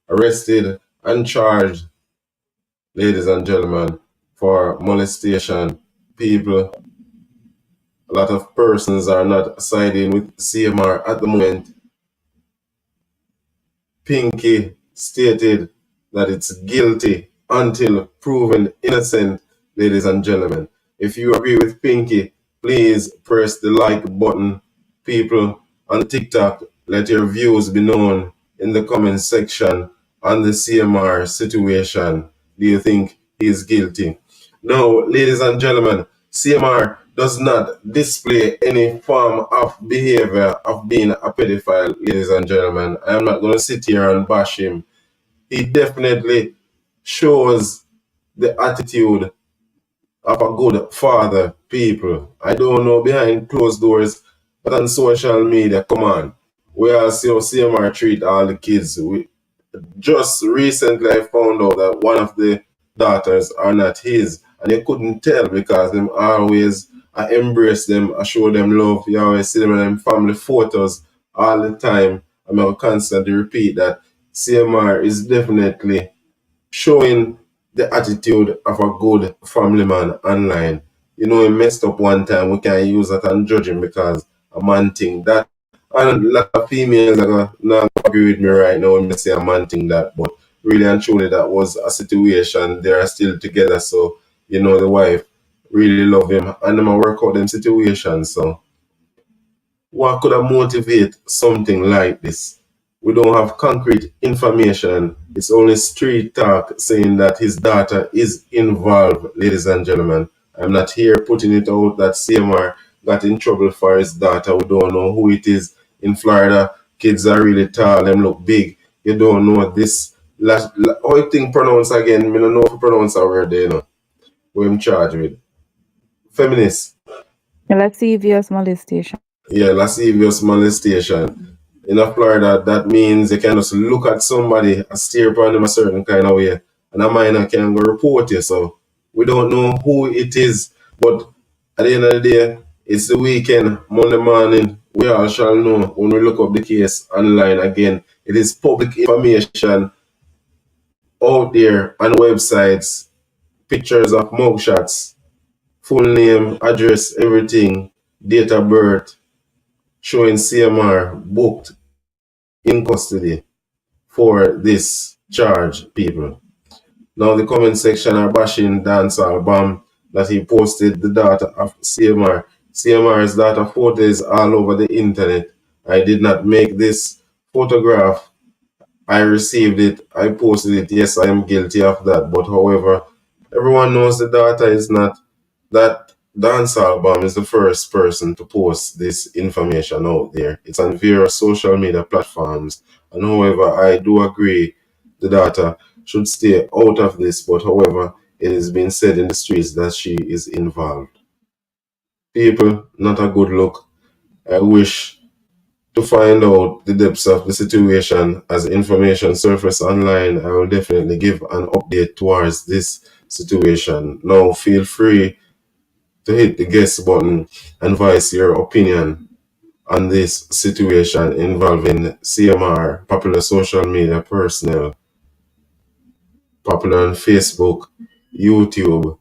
arrested and charged, ladies and gentlemen, for molestation. People, a lot of persons are not siding with CMR at the moment. Pinky stated that it's guilty until proven innocent, ladies and gentlemen. If you agree with Pinky, please press the like button. People on TikTok, let your views be known in the comment section on the CMR situation. Do you think he is guilty? No, ladies and gentlemen, CMR does not display any form of behavior of being a pedophile, ladies and gentlemen. I am not going to sit here and bash him. He definitely shows the attitude of a good father, people. I don't know behind closed doors, but on social media, come on. We all see how CMR treat all the kids. Just recently I found out that one of the daughters are not his, and you couldn't tell because them always I embrace them, I show them love. You always see them in them family photos all the time. I will constantly repeat that CMR is definitely showing the attitude of a good family man online. You know, he messed up one time, we can't use that and judge him because a man think that. And a lot of females are going to not agree with me right now when I say a man think that, but really and truly that was a situation. They are still together, so you know the wife really love him and them work out them situations. So what could have motivate something like this? We don't have concrete information. It's only street talk saying that his daughter is involved, ladies and gentlemen. I'm not here putting it out that CMR got in trouble for his daughter. We don't know who it is. In Florida, kids are really tall, them look big. You don't know this. How you think pronounce again? I don't know if you pronounce a word there, you know. Who I'm charged with. Feminist. Lascivious molestation. Yeah, lascivious molestation. In Florida, that means you can just look at somebody and stare upon them a certain kind of way, and a minor can go report you. So we don't know who it is, but at the end of the day, it's the weekend, Monday morning. We all shall know when we look up the case online again. It is public information out there on websites, pictures of mugshots, full name, address, everything, date of birth, showing CMR booked in custody for this charge, people. Now the comment section are bashing dancehall bomb that he posted the data of CMR. CMR's data photo is all over the internet. I did not make this photograph. I received it. I posted it. Yes, I am guilty of that. But however, everyone knows the data is not that. Dancehall Bomb is the first person to post this information out there. It's on various social media platforms. And however, I do agree the data should stay out of this. But however, it is being said in the streets that she is involved. People, not a good look. I wish to find out the depths of the situation as information surface online. I will definitely give an update towards this situation. Now, feel free to hit the guest button and voice your opinion on this situation involving CMR, popular social media personnel, popular on Facebook, YouTube,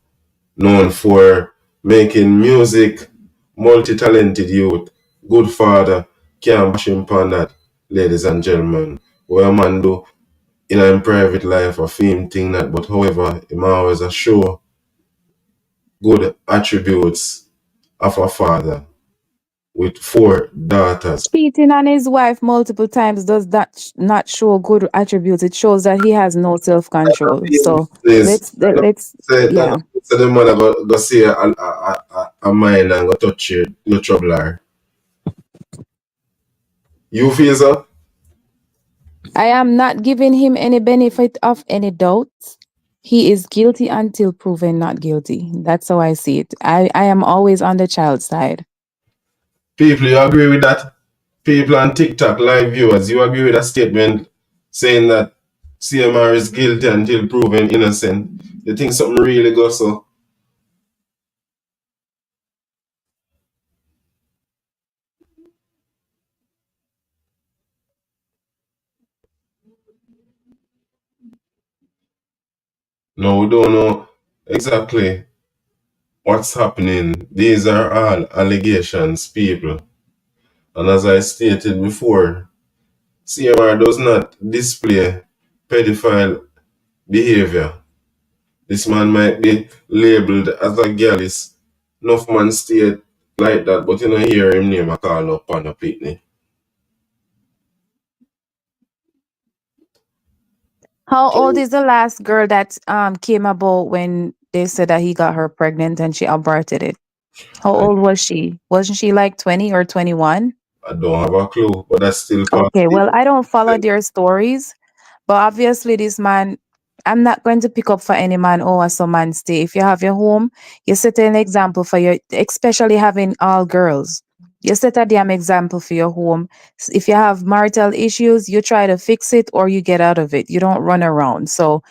known for making music, multi-talented youth, good father, can't bash him upon that, ladies and gentlemen. What a man do, in a private life a film thing that, but however, him always a show good attributes of a father with 4 daughters. Cheating on his wife multiple times does that not show good attributes. It shows that he has no self-control. So let's yeah. So the mother go see a mind and go touch you trouble her. You feel so? I am not giving him any benefit of any doubt. He is guilty until proven not guilty. That's how I see it. I am always on the child's side. People, you agree with that? People on TikTok, live viewers, you agree with that statement saying that CMR is guilty until proven innocent? You think something really goes so? No, we don't know exactly what's happening. These are all allegations, people. And as I stated before, CMR does not display pedophile behavior. This man might be labeled as a gallus. Enough man stay like that, but you don't hear him name a call up on a pitney. How old is the last girl that came about when they said that he got her pregnant and she aborted it? How old was she? Wasn't she like 20 or 21? I don't have a clue, but that's still Okay, well, possible. I don't follow their stories, but obviously this man, I'm not going to pick up for any man. Oh, as some man stay. If you have your home, you set an example for your, especially having all girls. You set a damn example for your home. If you have marital issues, you try to fix it or you get out of it. You don't run around. So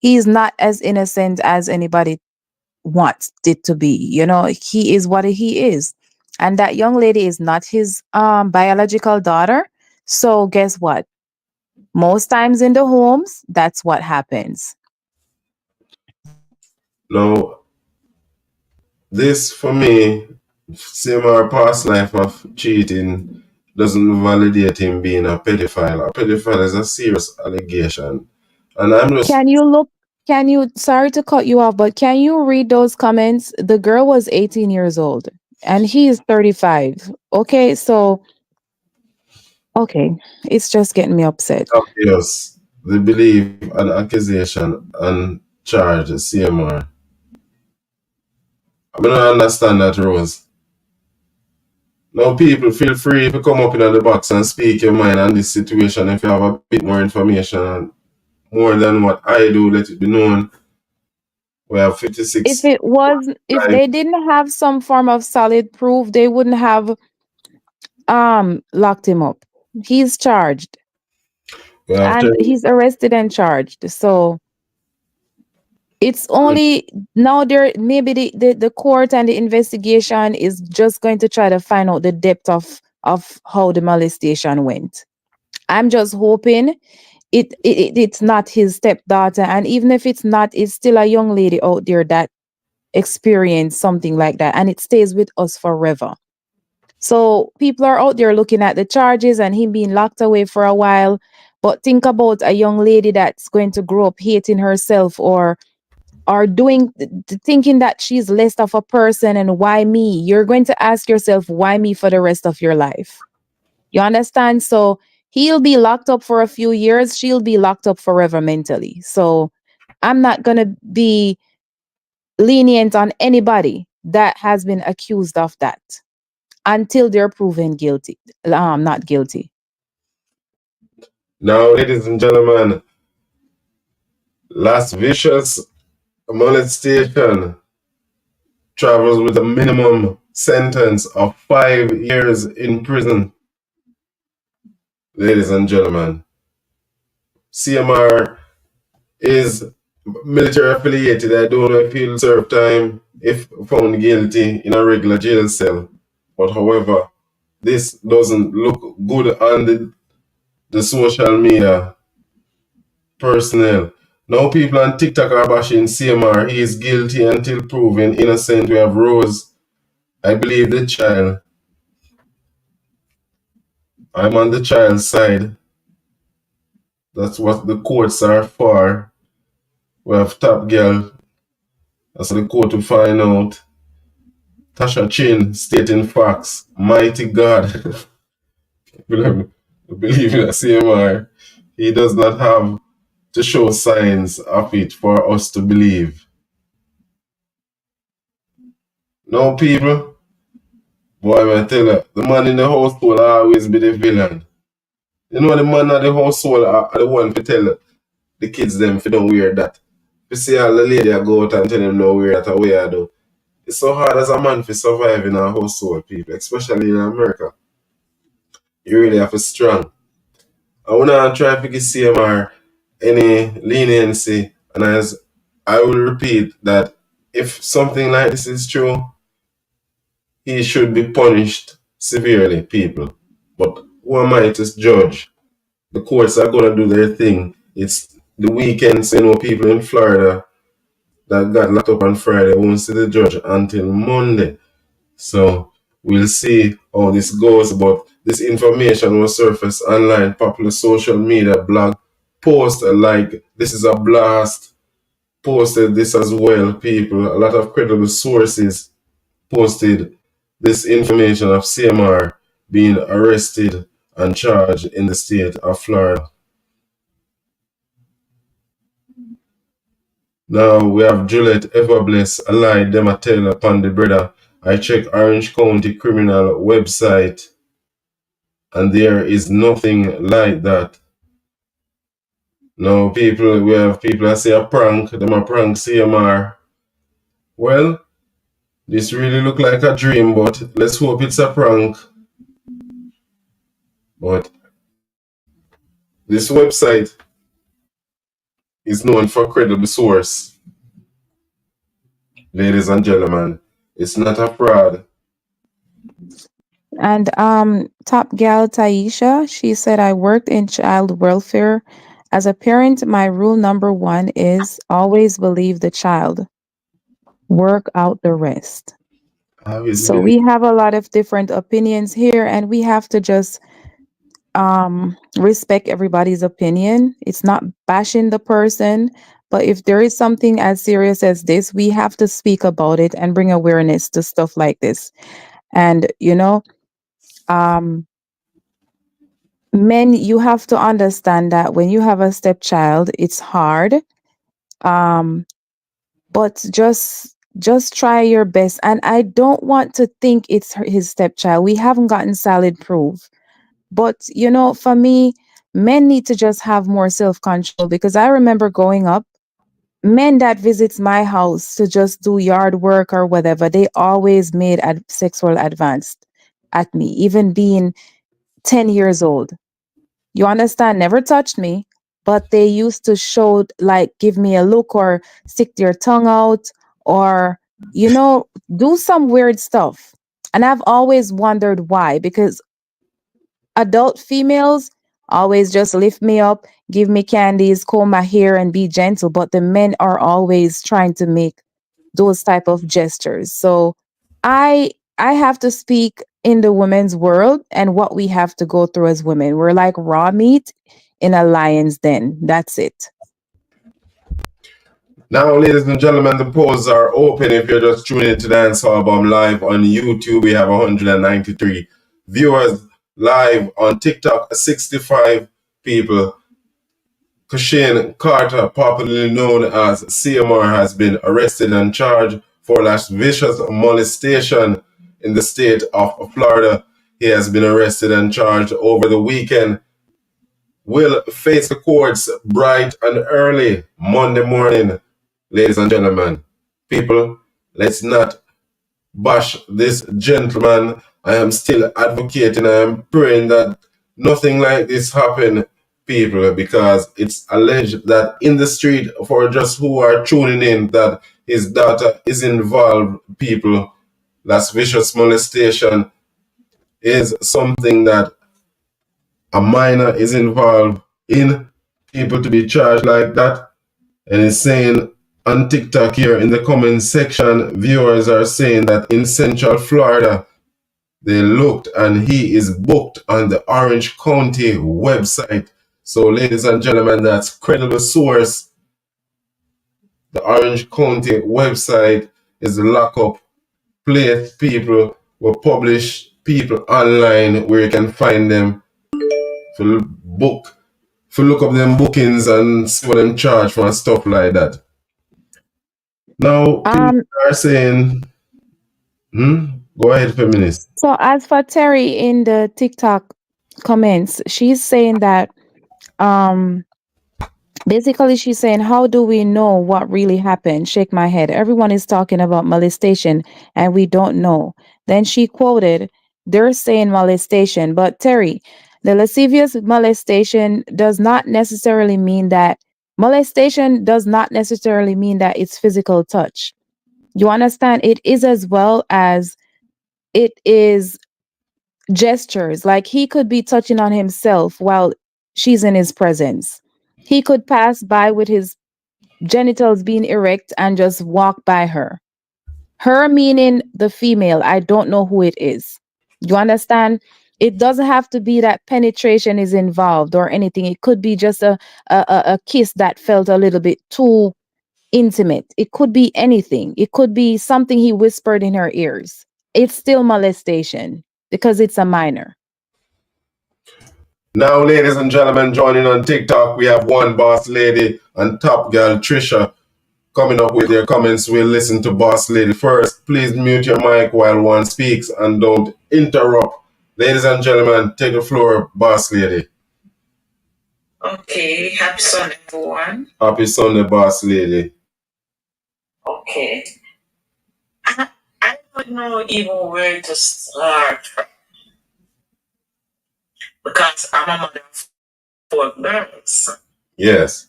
he's not as innocent as anybody wants it to be. You know, he is what he is. And that young lady is not his biological daughter. So guess what? Most times in the homes, that's what happens. Now, this for me, same our past life of cheating doesn't validate him being a pedophile. A pedophile is a serious allegation. And I'm just Can you look? Can you, sorry to cut you off, but can you read those comments? The girl was 18 years old and he is 35. Okay, so, okay, it's just getting me upset. obvious the belief and accusation and charge CMR. I don't understand that, Rose. Now, people, feel free to come up in the box and speak your mind on this situation if you have a bit more information and more than what I do, let it be known. We have 56 If live. they didn't have some form of solid proof, they wouldn't have locked him up. He's charged We have and 30. he's arrested and charged. So it's only now there maybe the court and the investigation is just going to try to find out the depth of how the molestation went. I'm just hoping it's not his stepdaughter, and even if it's not, it's still a young lady out there that experienced something like that, and it stays with us forever. So people are out there looking at the charges and him being locked away for a while. But think about a young lady that's going to grow up hating herself or doing thinking that she's less of a person and why me. You're going to ask yourself why me for the rest of your life. You understand? So he'll be locked up for a few years, she'll be locked up forever mentally. So I'm not going to be lenient on anybody that has been accused of that until they're proven guilty, not guilty. Now, ladies and gentlemen, last vicious molestation travels with a minimum sentence of 5 years in prison. Ladies and gentlemen, CMR is military affiliated. I don't know if he'll serve time if found guilty in a regular jail cell. But however, this doesn't look good on the social media personnel. Now people on TikTok are bashing CMR. He is guilty until proven innocent. We have Rose. I believe the child. I'm on the child's side. That's what the courts are for. We have Top Girl. That's the court to find out. Tasha Chin stating facts. Mighty God. Believe in a CMR. He does not have to show signs of it for us to believe. No, people. Boy, I tell you, the man in the household will always be the villain. You know, the man of the household are the one to tell the kids them if you don't wear that. You see all the lady I go out and tell them no wear that way I do. It's so hard as a man to survive in a household, people, especially in America. You really have to strong. I wanna try to give CMR any leniency, and as I will repeat that if something like this is true, he should be punished severely, people. But who am I to judge? The courts are gonna do their thing. It's the weekend, so you know, people in Florida that got locked up on Friday won't see the judge until Monday. So we'll see how this goes. But this information will surface online, popular social media blog post like this is a blast. Posted this as well, people. A lot of credible sources posted this information of CMR being arrested and charged in the state of Florida. Now we have Juliet Everbless allied them a tell upon the brother. I check Orange County criminal website and there is nothing like that. Now people, we have people that say a prank, them a prank CMR. Well, this really look like a dream, but let's hope it's a prank. But this website is known for credible source. Ladies and gentlemen, it's not a fraud. And top gal Taisha, she said, I worked in child welfare. As a parent, my rule number 1 is always believe the child. Work out the rest. So we have a lot of different opinions here, and we have to just respect everybody's opinion. It's not bashing the person, but if there is something as serious as this, we have to speak about it and bring awareness to stuff like this. And you know, men, you have to understand that when you have a stepchild, it's hard. But just try your best. And I don't want to think it's his stepchild. We haven't gotten solid proof. But you know, for me, men need to just have more self-control, because I remember growing up, men that visits my house to just do yard work or whatever, they always made sexual advance at me, even being 10 years old. You understand? Never touched me, but they used to show, like, give me a look or stick their tongue out or, you know, do some weird stuff. And I've always wondered why, because adult females always just lift me up, give me candies, comb my hair, and be gentle. But the men are always trying to make those type of gestures. So I have to speak in the women's world and what we have to go through as women. We're like raw meat in a lion's den. That's it. Now, ladies and gentlemen, the polls are open. If you're just tuning in to Dance Album live on YouTube, we have 193 viewers. Live on TikTok, 65 people. Kashane Carter, popularly known as CMR, has been arrested and charged for lascivious molestation in the state of Florida. He has been arrested and charged over the weekend. Will face the courts bright and early Monday morning. Ladies and gentlemen, people, let's not bash this gentleman. I am still advocating, I am praying that nothing like this happen, people, because it's alleged that in the street, for just who are tuning in, that his daughter is involved, people. Lascivious molestation is something that a minor is involved in. People to be charged like that. And it's saying on TikTok here in the comment section, viewers are saying that in Central Florida, they looked and he is booked on the Orange County website. So, ladies and gentlemen, that's credible source. The Orange County website is the lockup place people will publish people online where you can find them for book, for look up them bookings and see what them charge for and stuff like that. Now, people are saying, go ahead, feminist. So as for Terry in the TikTok comments, she's saying that basically she's saying, how do we know what really happened? Shake my head. Everyone is talking about molestation and we don't know. Then she quoted, they're saying molestation, but Terry, the lascivious molestation does not necessarily mean that it's physical touch. You understand? It is as well as it is gestures. Like he could be touching on himself while she's in his presence. He could pass by with his genitals being erect and just walk by her. Her meaning the female. I don't know who it is. You understand? It doesn't have to be that penetration is involved or anything. It could be just a kiss that felt a little bit too intimate. It could be anything. It could be something he whispered in her ears. It's still molestation because it's a minor. Now, ladies and gentlemen, joining on TikTok, we have one boss lady and top girl Trisha coming up with their comments. We'll listen to boss lady first. Please mute your mic while one speaks and don't interrupt. Ladies and gentlemen, take the floor, boss lady. Okay, happy Sunday, everyone. Happy Sunday, boss lady. Okay. I don't know even where to start from because I'm a mother of 4 girls. Yes.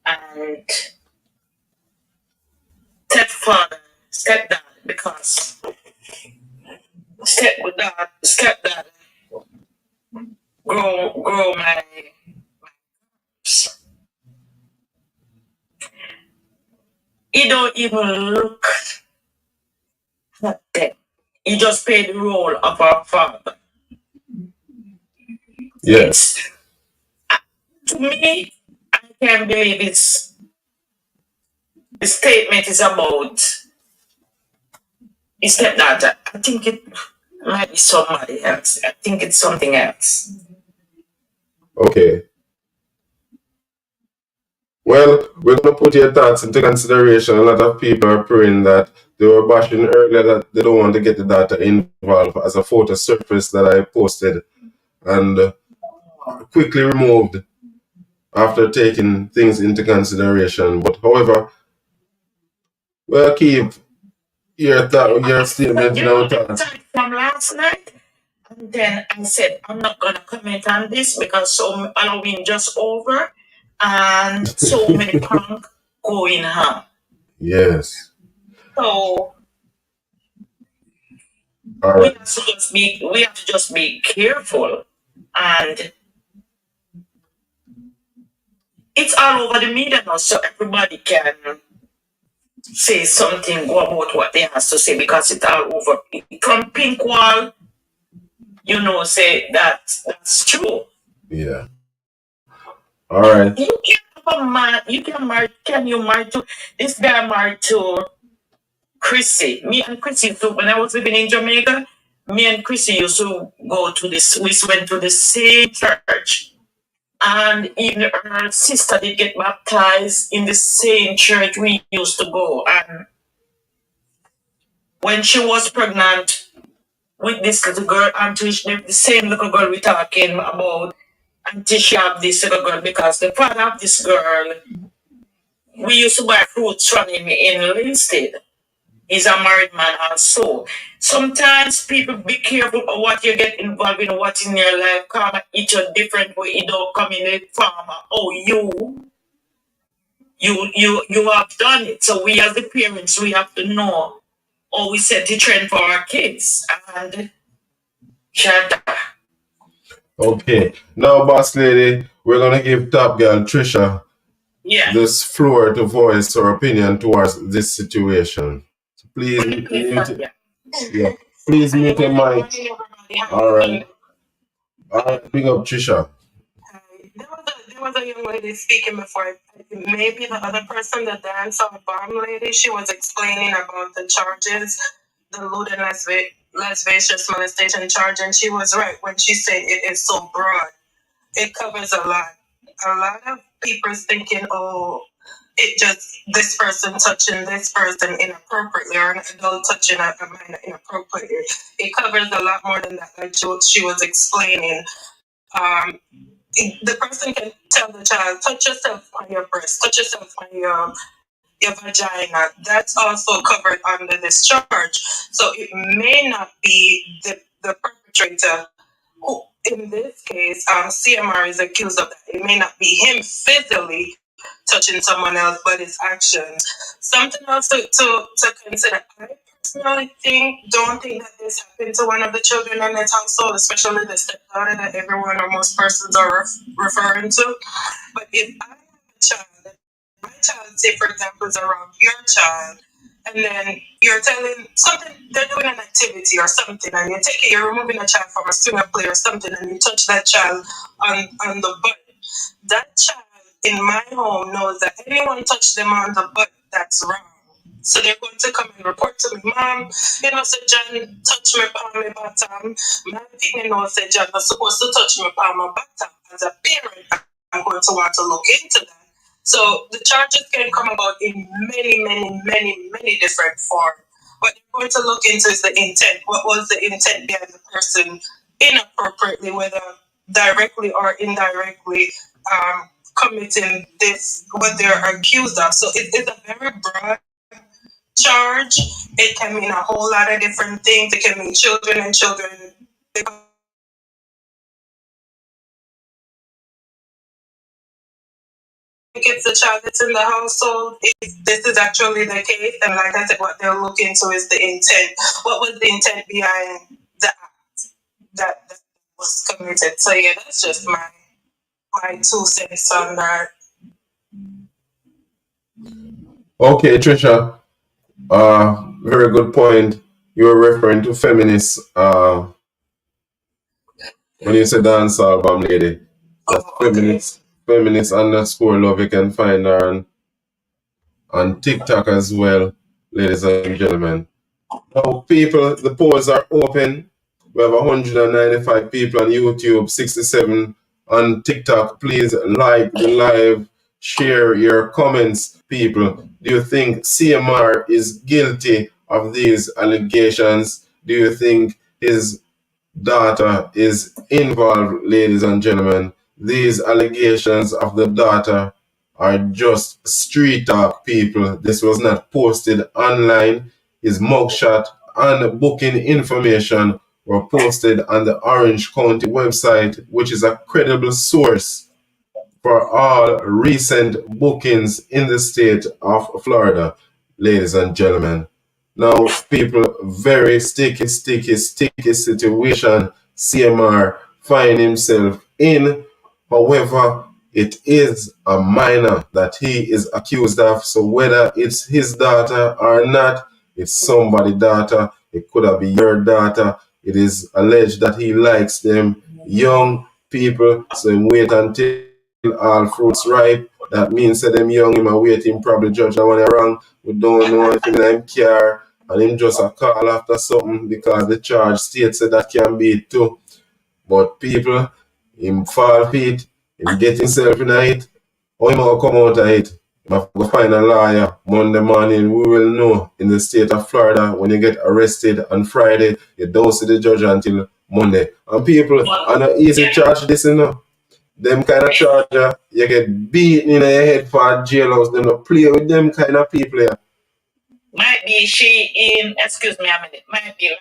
And stepfather, stepdad, because stepdad grow my he don't even look at them. He just played the role of our father. Yes. To me, I can't believe the statement is about his stepdaughter. I think it might be somebody else. I think it's something else. Okay. Well, we're going to put your thoughts into consideration. A lot of people are praying that they were bashing earlier that they don't want to get the data involved as a photo surface that I posted and quickly removed after taking things into consideration. But however, we'll keep your statement in our thoughts. From last night, and then I said, I'm not going to comment on this because Halloween just over and so many prank going on. Yes. So all right. we have to just be careful, and it's all over the media now, so everybody can say something about what they have to say because it's all over. From Pink Wall, say that's true. Yeah. All right. You can have a man. Can you marry to this guy? Married to Chrissy. Me and Chrissy too. When I was living in Jamaica, me and Chrissy used to go to this. We went to the same church, and even her sister did get baptized in the same church we used to go. And when she was pregnant with this little girl, until the same little girl we're talking about, until she had this little girl, because the father of this girl, we used to buy fruits from him in Linstead. He's a married man also. Sometimes people be careful of what you get involved in, what in your life come each a different way. It don't come in a form of, oh, you have done it. So we as the parents, we have to know how we set the trend for our kids. And shut up. Okay. Now, boss lady, we're going to give top girl Trisha this floor to voice her opinion towards this situation. So please please mute your mic. All right. Big up Trisha. There was a young lady speaking before. Maybe the other person, the dancehall bomb lady, she was explaining about the charges, the lewd and lascivious molestation charge, and she was right when she said it is so broad. It covers a lot. A lot of people thinking, oh, it just this person touching this person inappropriately or an adult touching a minor inappropriately. It covers a lot more than that, like she was explaining. The person can tell the child, touch yourself on your breast, touch yourself on your vagina. That's also covered under this charge. So it may not be the perpetrator who, in this case, CMR is accused of that. It may not be him physically touching someone else, but his actions. Something else to consider. I personally don't think that this happened to one of the children in that household, especially the stepdaughter that everyone or most persons are referring to. But if I have a child, my child, say for example, is around your child, and then you're telling something, they're doing an activity or something, and you're removing a child from a swinger play or something, and you touch that child on the butt. That child in my home knows that anyone touch them on the butt, that's wrong. So they're going to come and report to me, Mom, say John touch me palm my bottom. My opinion knows say John not supposed to touch me palm my bottom. As a parent, I'm going to want to look into that. So the charges can come about in many different forms. What they're going to look into is the intent. What was the intent behind the person inappropriately, whether directly or indirectly committing this, what they're accused of. So it's a very broad charge. It can mean a whole lot of different things. It can mean children and children. It's the child that's in the household. If this is actually the case, and like I said, what they'll look into is the intent. What was the intent behind the act that was committed? So yeah, that's just my 2 cents on that. Okay, Trisha. Very good point. You were referring to feminists when you said dancehall bomb lady. That's feminist underscore love. You can find her on TikTok as well, ladies and gentlemen. Now, people, the polls are open. We have 195 people on YouTube, 67 on TikTok. Please like the live, share your comments, people. Do you think CMR is guilty of these allegations? Do you think his daughter is involved, ladies and gentlemen? These allegations of the daughter are just street talk, people. This was not posted online. His mugshot and booking information were posted on the Orange County website, which is a credible source for all recent bookings in the state of Florida, ladies and gentlemen. Now, people, very sticky situation CMR find himself in. However, it is a minor that he is accused of. So whether it's his daughter or not, it's somebody's daughter. It could have been your daughter. It is alleged that he likes them young people. So him wait until all fruits ripe. That means that them young him are waiting, probably judge that one wrong. We don't know if him care. And him just a call after something because the charge states that can be it too. But people, him fall feet, him get himself in it, or him will come out of it. Him have to find a lawyer. Monday morning, we will know in the state of Florida when you get arrested on Friday, you don't see the judge until Monday. And people, on an easy charge this, you know. Them kind of charge, you get beaten in the head for a jailhouse. They don't play with them kind of people here. Might be she in, excuse me a minute, might be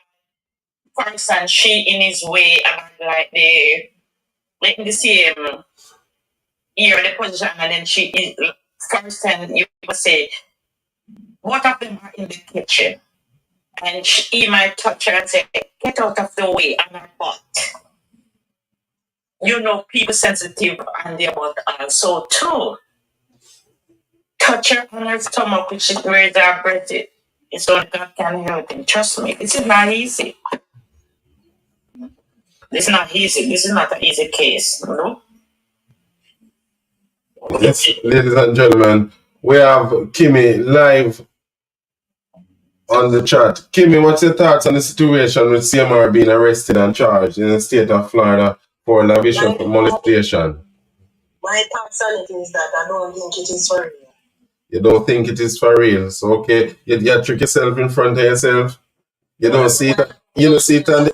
for instance, she in his way about like the same year the position, and then she is first and you would say both of them are in the kitchen, and he might touch her and say, "Get out of the way," on her butt. You know, people sensitive on their butt also too. Touch her on her stomach, which is where their breath is. It's only God can help them. Trust me, this is not easy. This is not easy. This is not an easy case, no? Yes, ladies and gentlemen, we have Kimmy live on the chat. Kimmy, what's your thoughts on the situation with CMR being arrested and charged in the state of Florida for lavish molestation? My thoughts on it is that I don't think it is for real. You don't think it is for real? So okay, you trick yourself in front of yourself. You don't see it. You don't see it on the.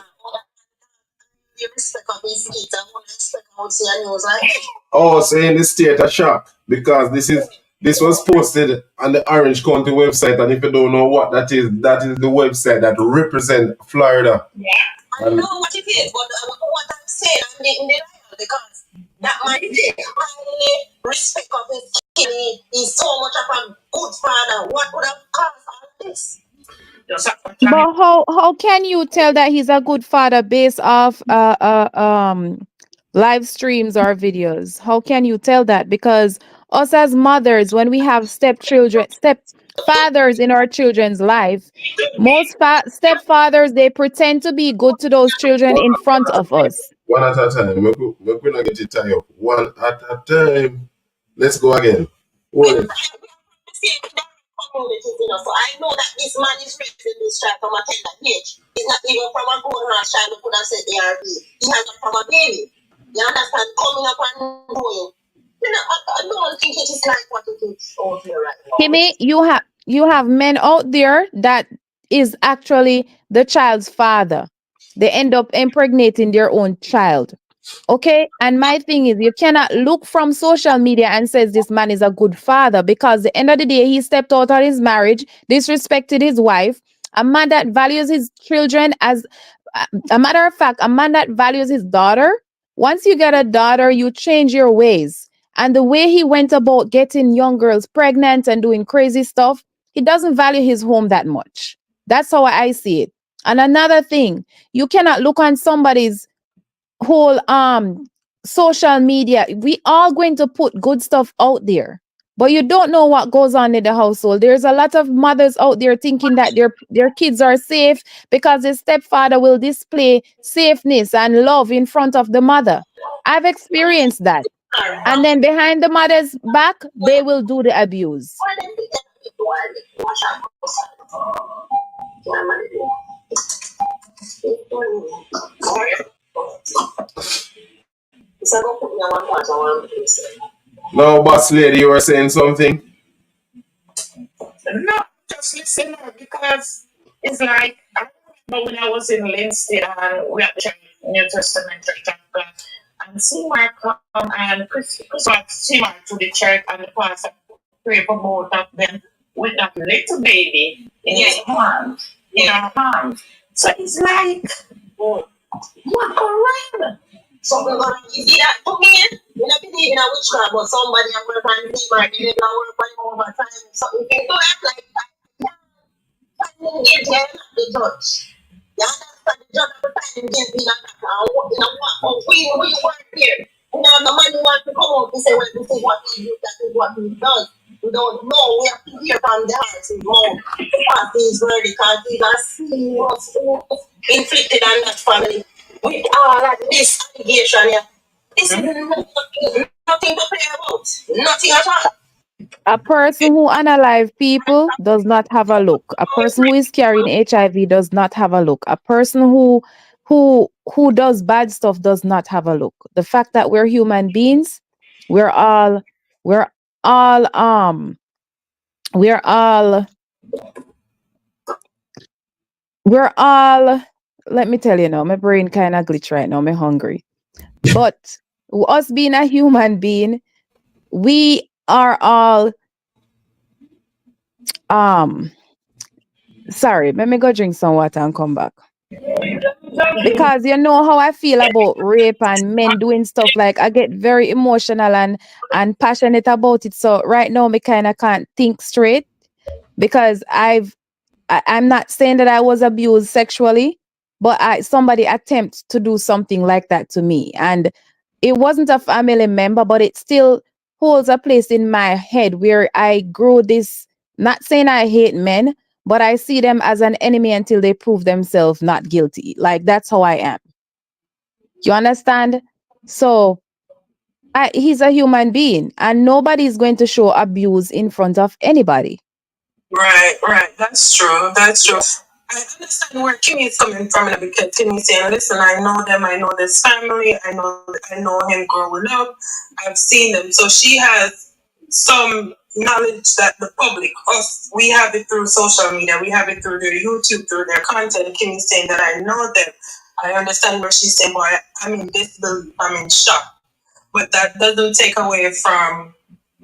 You respect of these kids, I want to respect how to see a news like this. Oh, so in the state of shock because this was posted on the Orange County website, and if you don't know what that is the website that represents Florida. Yeah, I know what it is, but I don't know what I'm saying. I'm getting denial because that man highly respect of his kid. He's so much of a good father. What would have caused all this? But how can you tell that he's a good father based off live streams or videos? How can you tell that? Because us as mothers, when we have stepfathers in our children's life, most stepfathers, they pretend to be good to those children in front of us. One at a time. We're not get it tired up. One at a time. Let's go again. Hold it. So I know that this man is raised in this child from a tender age. He's not even from a grown man child who could have said ARV. He has it from a baby. You understand? Coming up and doing. I don't think it is like what it is out here right now. Kimmy, you have men out there that is actually the child's father. They end up impregnating their own child. Okay, and my thing is, you cannot look from social media and says this man is a good father, because at the end of the day, he stepped out of his marriage, disrespected his wife. A man that values his children as a matter of fact, a man that values his daughter. Once you get a daughter, you change your ways. And the way he went about getting young girls pregnant and doing crazy stuff, he doesn't value his home that much. That's how I see it. And another thing, you cannot look on somebody's whole social media. We all going to put good stuff out there, but you don't know what goes on in the household. There's a lot of mothers out there thinking that their kids are safe because the stepfather will display safeness and love in front of the mother. I've experienced that. And then behind the mother's back, they will do the abuse. No, boss lady, you were saying something? No, just listen because it's like, I remember when I was in Lindsay and we had the New Testament church of God, and Seymour come and Chris Seymour to the church, and the pastor pray for both of them with that little baby in his hands, in her hands. So it's like, what around? So we're going to see that to me. We don't believe in a witchcraft, but somebody I'm going to find Seymour, they never work for over time. So we can do that like that. And then get them at the church. You understand? The judge of the time gives me that. We work here. Now the man who wants to come out to say, well, this is what he does, that is what he does. We don't know. We have to hear from the horse's mouth. Because he's ready, because he's a serious inflicted on that family. With all of this allegation here. This is nothing to play about. Nothing at all. A person who unalive people does not have a look. A person who is carrying HIV does not have a look. A person who does bad stuff does not have a look. The fact that we're human beings, we're all let me tell you now, my brain kind of glitch right now, I'm hungry. But us being a human being, we are all sorry, let me go drink some water and come back. Because you know how I feel about rape and men doing stuff, like I get very emotional and passionate about it. So right now, me kind of can't think straight, because I'm not saying that I was abused sexually, but somebody attempt to do something like that to me, and it wasn't a family member, but it still holds a place in my head where I grew this. Not saying I hate men, but I see them as an enemy until they prove themselves not guilty. Like, that's how I am. You understand? So He's a human being, and nobody is going to show abuse in front of anybody. Right, that's true, I understand where Kimmy is coming from, because Kimmy is saying, listen, I know them, I know this family, I know him growing up, I've seen them. So she has some knowledge that the public, us, we have it through social media, we have it through their YouTube, through their content. Kimmy is saying that I know them. I understand where she's saying, boy, I'm in disbelief, I'm in shock. But that doesn't take away from,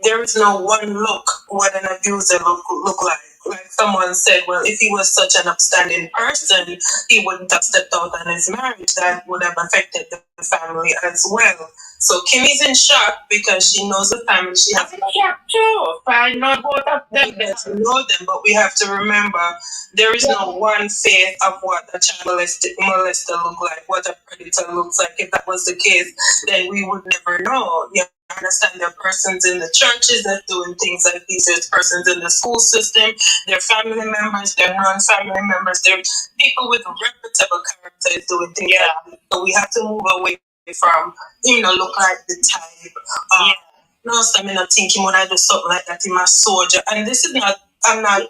there is no one look what an abuser look like. Like someone said, well, if he was such an upstanding person, he wouldn't have stepped out on his marriage. That would have affected the family as well. So Kimmy's in shock because she knows the family. She has in shock too. I know both of them. I know them, but we have to remember there is no one face of what a child molester look like, what a predator looks like. If that was the case, then we would never know. You understand, there are persons in the churches that doing things like these. There's persons in the school system. They're family members. They're non-family members. They're people with reputable characters doing things like this. So we have to move away from him not look like the type. No, so I'm not thinking when I do something like that, him a soldier. And this is not, I'm not,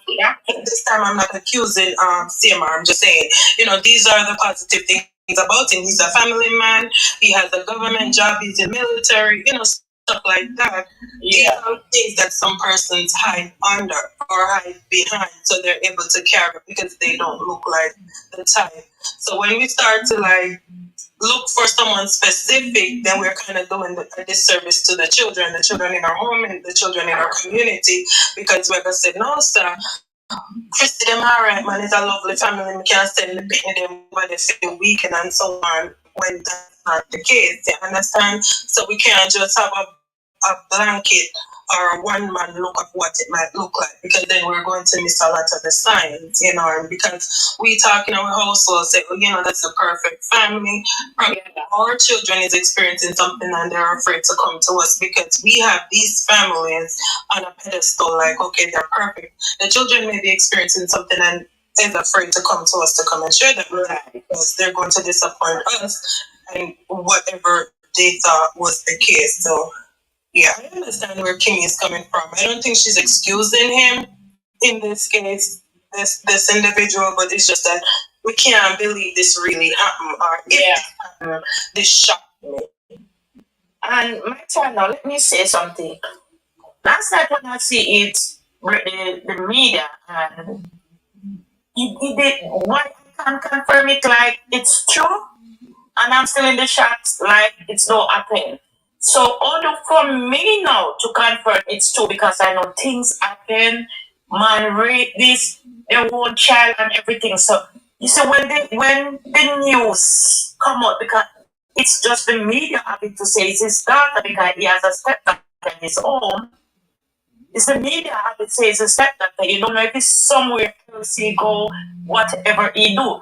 this time I'm not accusing CMR. I'm just saying, these are the positive things about him. He's a family man. He has a government job. He's in military, stuff like that. These are things that some persons hide under or hide behind, so they're able to carry because they don't look like the type. So when we start to look for someone specific, then we're kind of doing a disservice to the children in our home and the children in our community, because we're going to say, no, sir, Christy, them all right, man, it's a lovely family, we can't send the picnic them where they feel weekend and so on, when that's not the case, you understand? So we can't just have a blanket or a one-man look of what it might look like, because then we're going to miss a lot of the signs, and because we talk in our household, say, that's the perfect family. Our children is experiencing something and they're afraid to come to us because we have these families on a pedestal, like, okay, they're perfect. The children may be experiencing something and is afraid to come to us to come and share that with them, because they're going to disappoint us and whatever they thought was the case. So yeah, I understand where Kimmy is coming from. I don't think she's excusing him in this case, this individual, but it's just that we can't believe this really happened, or if it happened, this shocked me. And my turn now, let me say something. Last night when I see it, the media, and it did, why I can't confirm it like it's true, and I'm still in the shock like it's not happening. So order for me now to confirm it's true, because I know things happen, man rape this, their own child and everything. So you see, when the news come out, because it's just the media having to say it's his daughter because he has a stepdaughter of his own. It's the media having to say it's a stepdaughter. You don't know if it's somewhere else he go, whatever he do.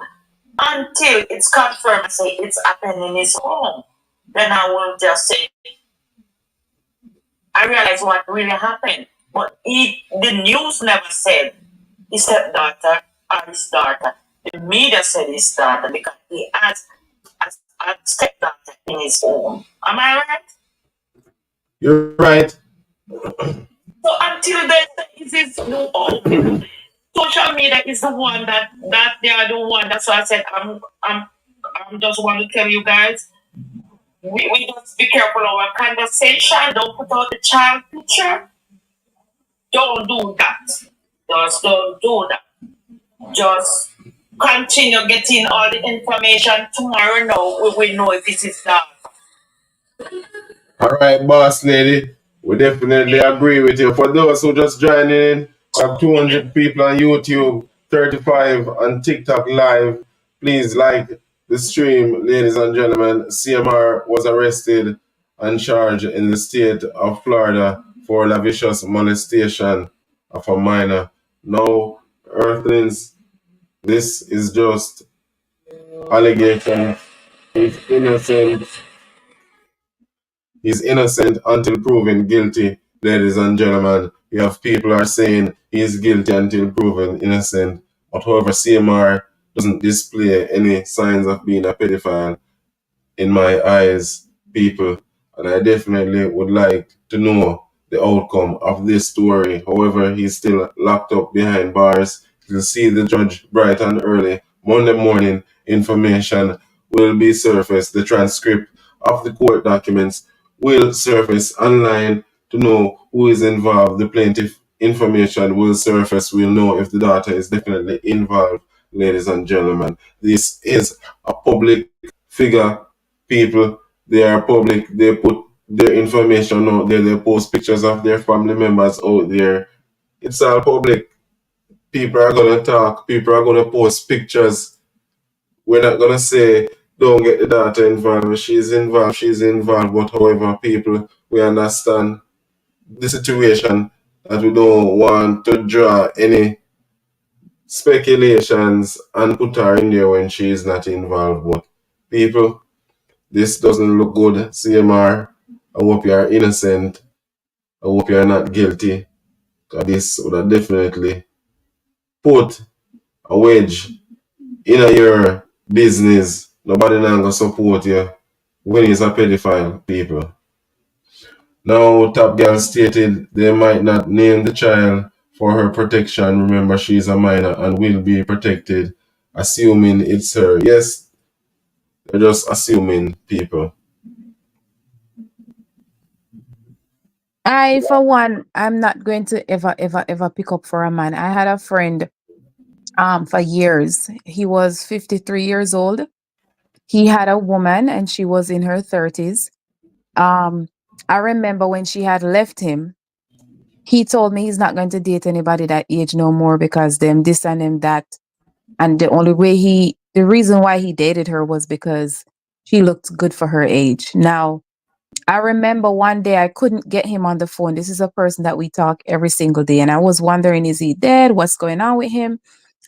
Until it's confirmed and say it's happening in his home, then I will just say, I realize what really happened. But the news never said his stepdaughter or his daughter. The media said his daughter because he has a stepdaughter in his home. Am I right? You're right. So until then, is this no social media is the one that they are the one. That's why I said I'm just want to tell you guys. We just be careful of our conversation. Don't put out the child picture. Don't do that. Just don't do that. Just continue getting all the information. Tomorrow now we will know if this is that. All right, boss lady. We definitely agree with you. For those who just joining in, we have 200 people on YouTube, 35 on TikTok live. Please like the stream, ladies and gentlemen. CMR was arrested and charged in the state of Florida for lascivious molestation of a minor. No, Earthlings, this is just allegation. He's innocent. He's innocent until proven guilty, ladies and gentlemen. You have people are saying he's guilty until proven innocent. But however, CMR doesn't display any signs of being a pedophile in my eyes, people. and I definitely would like to know the outcome of this story. However, he's still locked up behind bars. You'll see the judge bright and early. Monday morning, information will be surfaced. The transcript of the court documents will surface online to know who is involved. The plaintiff information will surface. We'll know if the daughter is definitely involved, ladies and gentlemen. This is a public figure, people. They are public. They put their information out there. They post pictures of their family members out there. It's all public. People are going to talk. People are going to post pictures. We're not going to say, don't get the daughter involved. She's involved. She's involved. But however, people, we understand the situation that we don't want to draw any speculations and put her in there when she is not involved. But people, this doesn't look good. CMR, I hope you are innocent. I hope you are not guilty. Because this would have definitely put a wedge in your business. Nobody not gonna support you when he's a pedophile, people. Now, Top Girl stated they might not name the child for her protection. Remember, she is a minor and will be protected, assuming it's her. Yes, they're just assuming, people. I, for one, I'm not going to ever pick up for a man. I had a friend for years. He was 53 years old. He had a woman and she was in her 30s. I remember when she had left him, he told me he's not going to date anybody that age no more because them this and them that. And the reason why he dated her was because she looked good for her age. Now, I remember one day I couldn't get him on the phone. This is a person that we talk every single day. And I was wondering, is he dead? What's going on with him?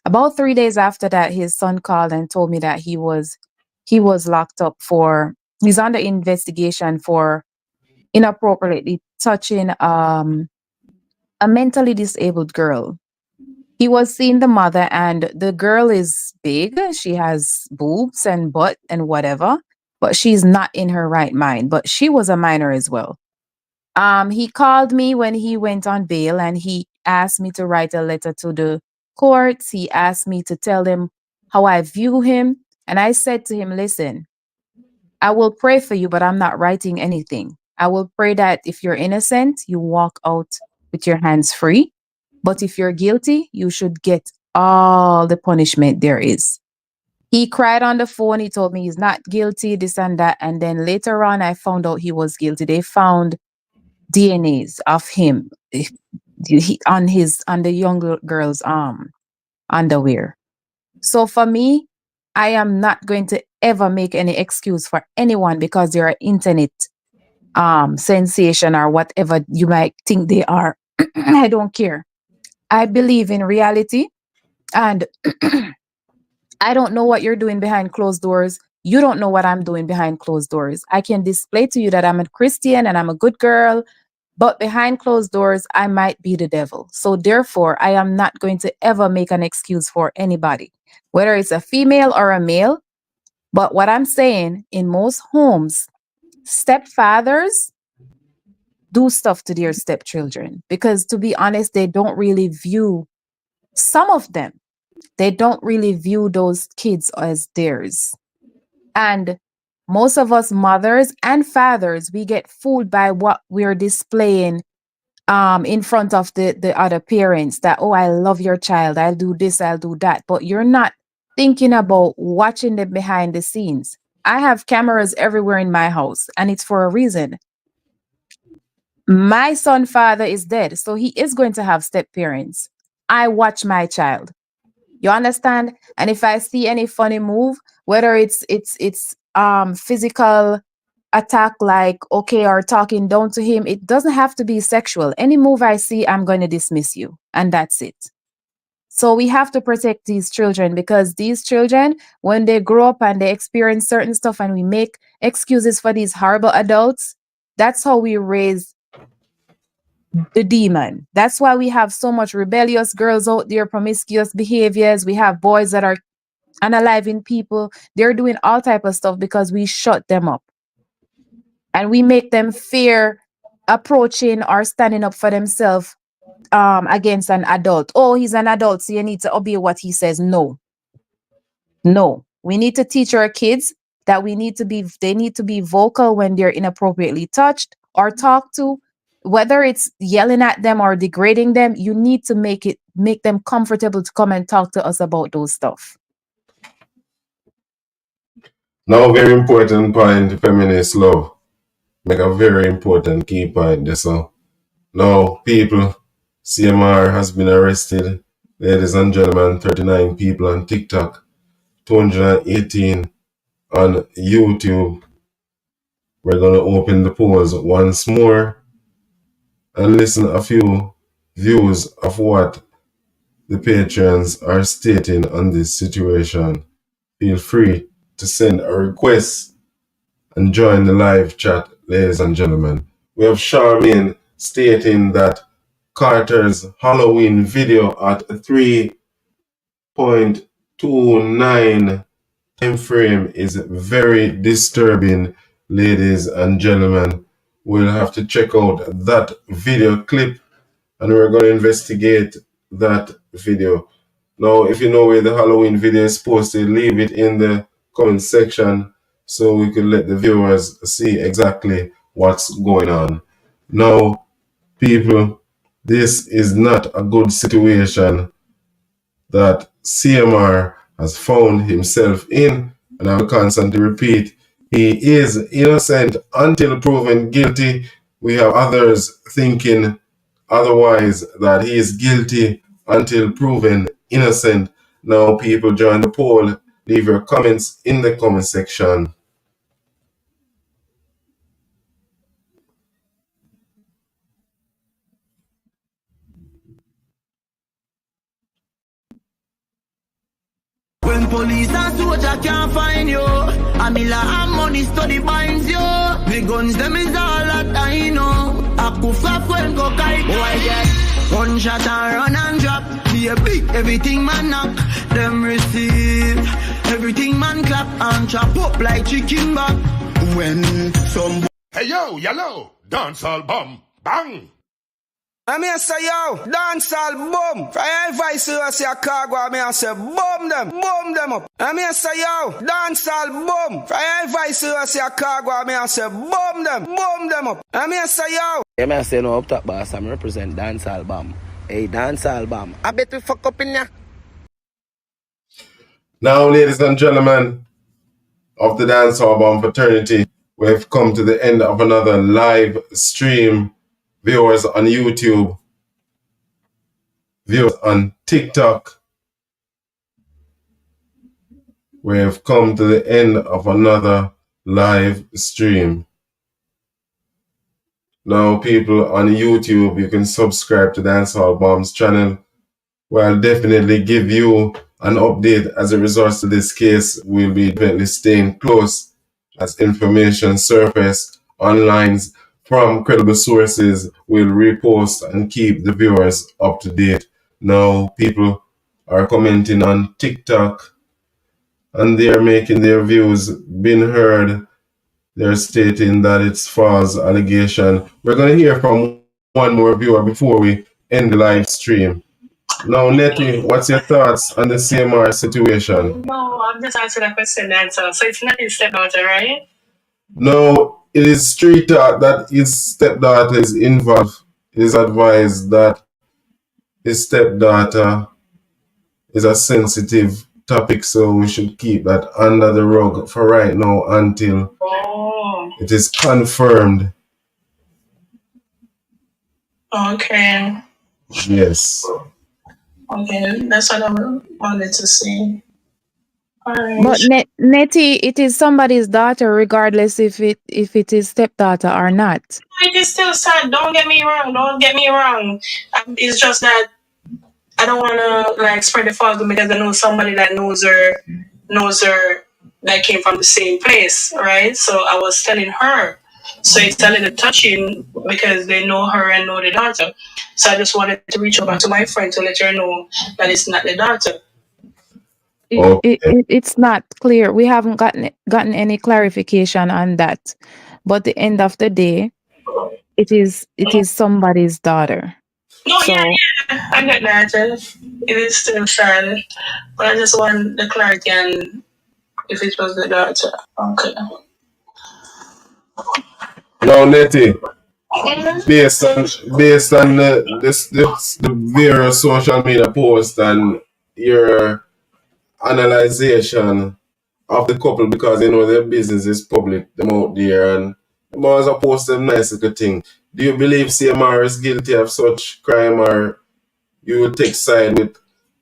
About 3 days after that, his son called and told me that he was locked up he's under investigation for inappropriately touching a mentally disabled girl. He was seeing the mother, and the girl is big. She has boobs and butt and whatever, but she's not in her right mind. But she was a minor as well. He called me when he went on bail, and he asked me to write a letter to the courts. He asked me to tell them how I view him. And I said to him, listen, I will pray for you, but I'm not writing anything. I will pray that if you're innocent, you walk out with your hands free. But if you're guilty, you should get all the punishment there is. He cried on the phone. He told me he's not guilty, this and that. And then later on, I found out he was guilty. They found DNAs of him on the young girl's underwear. So for me, I am not going to ever make any excuse for anyone because they're an internet sensation or whatever you might think they are. I don't care. I believe in reality, and I don't know what you're doing behind closed doors. You don't know what I'm doing behind closed doors. I can display to you that I'm a Christian and I'm a good girl, but behind closed doors, I might be the devil. So therefore, I am not going to ever make an excuse for anybody, whether it's a female or a male. But what I'm saying, in most homes, stepfathers do stuff to their stepchildren because, to be honest, they don't really view, some of them, they don't really view those kids as theirs. And most of us mothers and fathers, we get fooled by what we're displaying in front of the other parents, that, oh, I love your child, I'll do this, I'll do that. But you're not thinking about watching them behind the scenes. I have cameras everywhere in my house, and it's for a reason. My son father is dead, so he is going to have step parents. I watch my child. You understand? And if I see any funny move, whether it's physical attack, like, okay, or talking down to him, it doesn't have to be sexual. Any move I see, I'm going to dismiss you, and that's it. So we have to protect these children, because these children, when they grow up and they experience certain stuff and we make excuses for these horrible adults, that's how we raise the demon. That's why we have so much rebellious girls out there, promiscuous behaviors. We have boys that are unaliving people. They're doing all type of stuff because we shut them up. and we make them fear approaching or standing up for themselves against an adult. Oh, he's an adult, so you need to obey what he says. No. We need to teach our kids that they need to be vocal when they're inappropriately touched or talked to. Whether it's yelling at them or degrading them, you need to make them comfortable to come and talk to us about those stuff. Now, very important point, feminist love. Make a very important key point there. So now, people, CMR has been arrested. Ladies and gentlemen, 39 people on TikTok, 218 on YouTube. We're going to open the polls once more and listen a few views of what the patrons are stating on this situation. Feel free to send a request and join the live chat, ladies and gentlemen. We have Charmaine stating that Carter's Halloween video at 3.29 time frame is very disturbing, ladies and gentlemen. We'll have to check out that video clip and we're going to investigate that video. Now, if you know where the Halloween video is posted, leave it in the comment section so we can let the viewers see exactly what's going on. Now, people, this is not a good situation that CMR has found himself in, and I'll constantly repeat, he is innocent until proven guilty. We have others thinking otherwise, that he is guilty until proven innocent. Now, people, join the poll. Leave your comments in the comment section. When police and soldier can't find you, a miller and money study binds you. The guns them is all that I know. I could flap when go kite. Boy, get one shot and run and drop. Be a big everything man knock. Them receive everything man clap and chop up like chicken back. When some hey yo, yellow, dance all bum, bang. I mean, say, yo, dance all boom. For every 𝐶𝐶 cargo, I mean, say, boom them up. I mean, say, yo, dance all boom. For every 𝐶𝐶 cargo, I mean, say, boom them up. I mean, say, yo. Yeah, I say, no, up top, boss, I represent dance album. Hey, dance album. I bet we fuck up in ya. Now, ladies and gentlemen of the Dance Album Fraternity, we've come to the end of another live stream. Viewers on YouTube, viewers on TikTok, we have come to the end of another live stream. Now, people on YouTube, you can subscribe to Dancehall Bomb's channel, where I'll definitely give you an update as a result to this case. We'll be definitely staying close as information surface online from credible sources. Will repost and keep the viewers up to date. Now, people are commenting on TikTok and they are making their views been heard. They're stating that it's false allegation. We're going to hear from one more viewer before we end the live stream. Now, Nettie, what's your thoughts on the CMR situation? No, I'm just answering that question and answer. So it's not his stepdaughter, right? No. It is street talk that his stepdaughter is involved. It is advised that his stepdaughter is a sensitive topic, so we should keep that under the rug for right now until it is confirmed. Okay. Yes. Okay, that's what I wanted to see. Right. But Nettie, it is somebody's daughter, regardless if it is stepdaughter or not. It is still sad. Don't get me wrong. It's just that I don't want to like spread the false because I know somebody that knows her that came from the same place, right? So I was telling her. So it's a little touching because they know her and know the daughter. So I just wanted to reach over to my friend to let her know that it's not the daughter. It's not clear. We haven't gotten any clarification on that. but the end of the day, it is somebody's daughter. No, So I get that. It is still sad, but I just want the clarity and if it was the daughter. Okay. Now, Nettie, based on the various social media posts and your analyzation of the couple, because you know their business is public, them out there, and them always post them nice little thing. Do you believe CMR is guilty of such crime, or you would take side with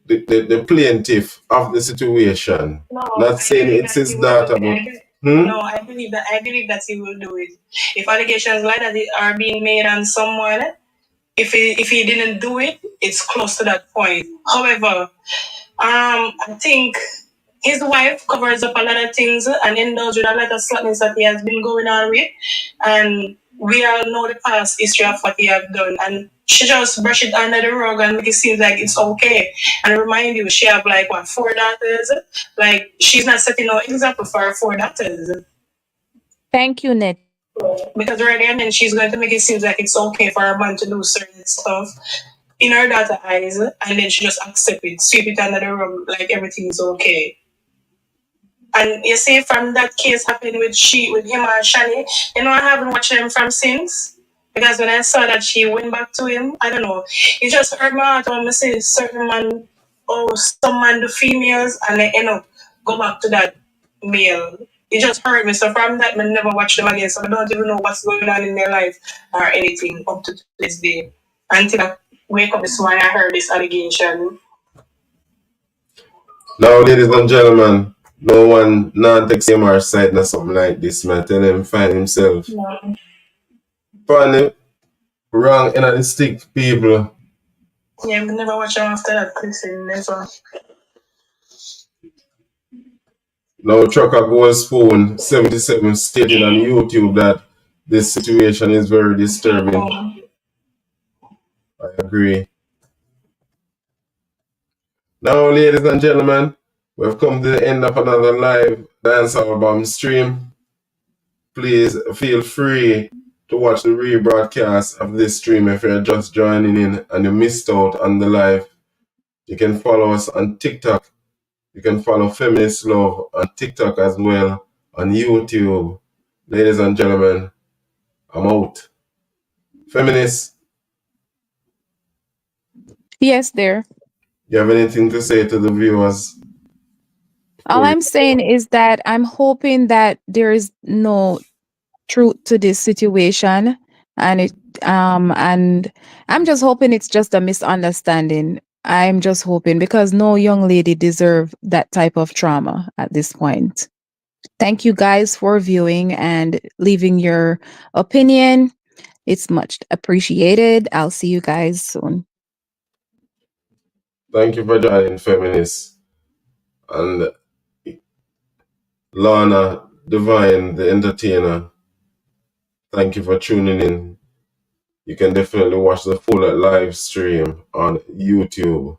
the plaintiff of the situation? No, Not saying it's his daughter, but no, I believe that he will do it. If allegations like that are being made on someone, if he didn't do it, it's close to that point. However, I think his wife covers up a lot of things and indulges with a lot of slackness that he has been going on with, and we all know the past history of what he has done, and she just brush it under the rug and make it seem like it's okay. And remind you, she have like 4 daughters. Like, she's not setting no example for her 4 daughters. thank you, Net. Because right then she's going to make it seem like it's okay for a man to do certain stuff in her daughter's eyes, and then she just accept it, sweep it under the rug like everything's okay. And you see, from that case happening with him and Shani, you know, I haven't watched them from since. Because when I saw that she went back to him, I don't know, it just hurt my heart when I see certain man, some man do females, and they end up go back to that male. It just hurt me. So from that, I never watched them again. So I don't even know what's going on in their life or anything up to this day. Until I wake up this morning, I heard this allegation. now, ladies and gentlemen, no one not take CMR side or something like this, man. Tell him find himself. No. Funny, wrong in the stick, people. Yeah, I never watched them after that. Never. Now, Trucker Gold Spoon 77 stated on YouTube that this situation is very disturbing. I agree. Now, ladies and gentlemen, we've come to the end of another live dancehall bomb stream. Please feel free to watch the rebroadcast of this stream if you're just joining in and you missed out on the live. You can follow us on TikTok. You can follow Feminist Love on TikTok as well, on YouTube. Ladies and gentlemen, I'm out. Feminist? Yes, there. You have anything to say to the viewers? All I'm saying is that I'm hoping that there is no truth to this situation, and and I'm just hoping it's just a misunderstanding. I'm just hoping, because no young lady deserves that type of trauma at this point. Thank you guys for viewing and leaving your opinion. It's much appreciated. I'll see you guys soon. Thank you for joining, Feminist. And Lana Divine, the entertainer, thank you for tuning in. You can definitely watch the full live stream on YouTube.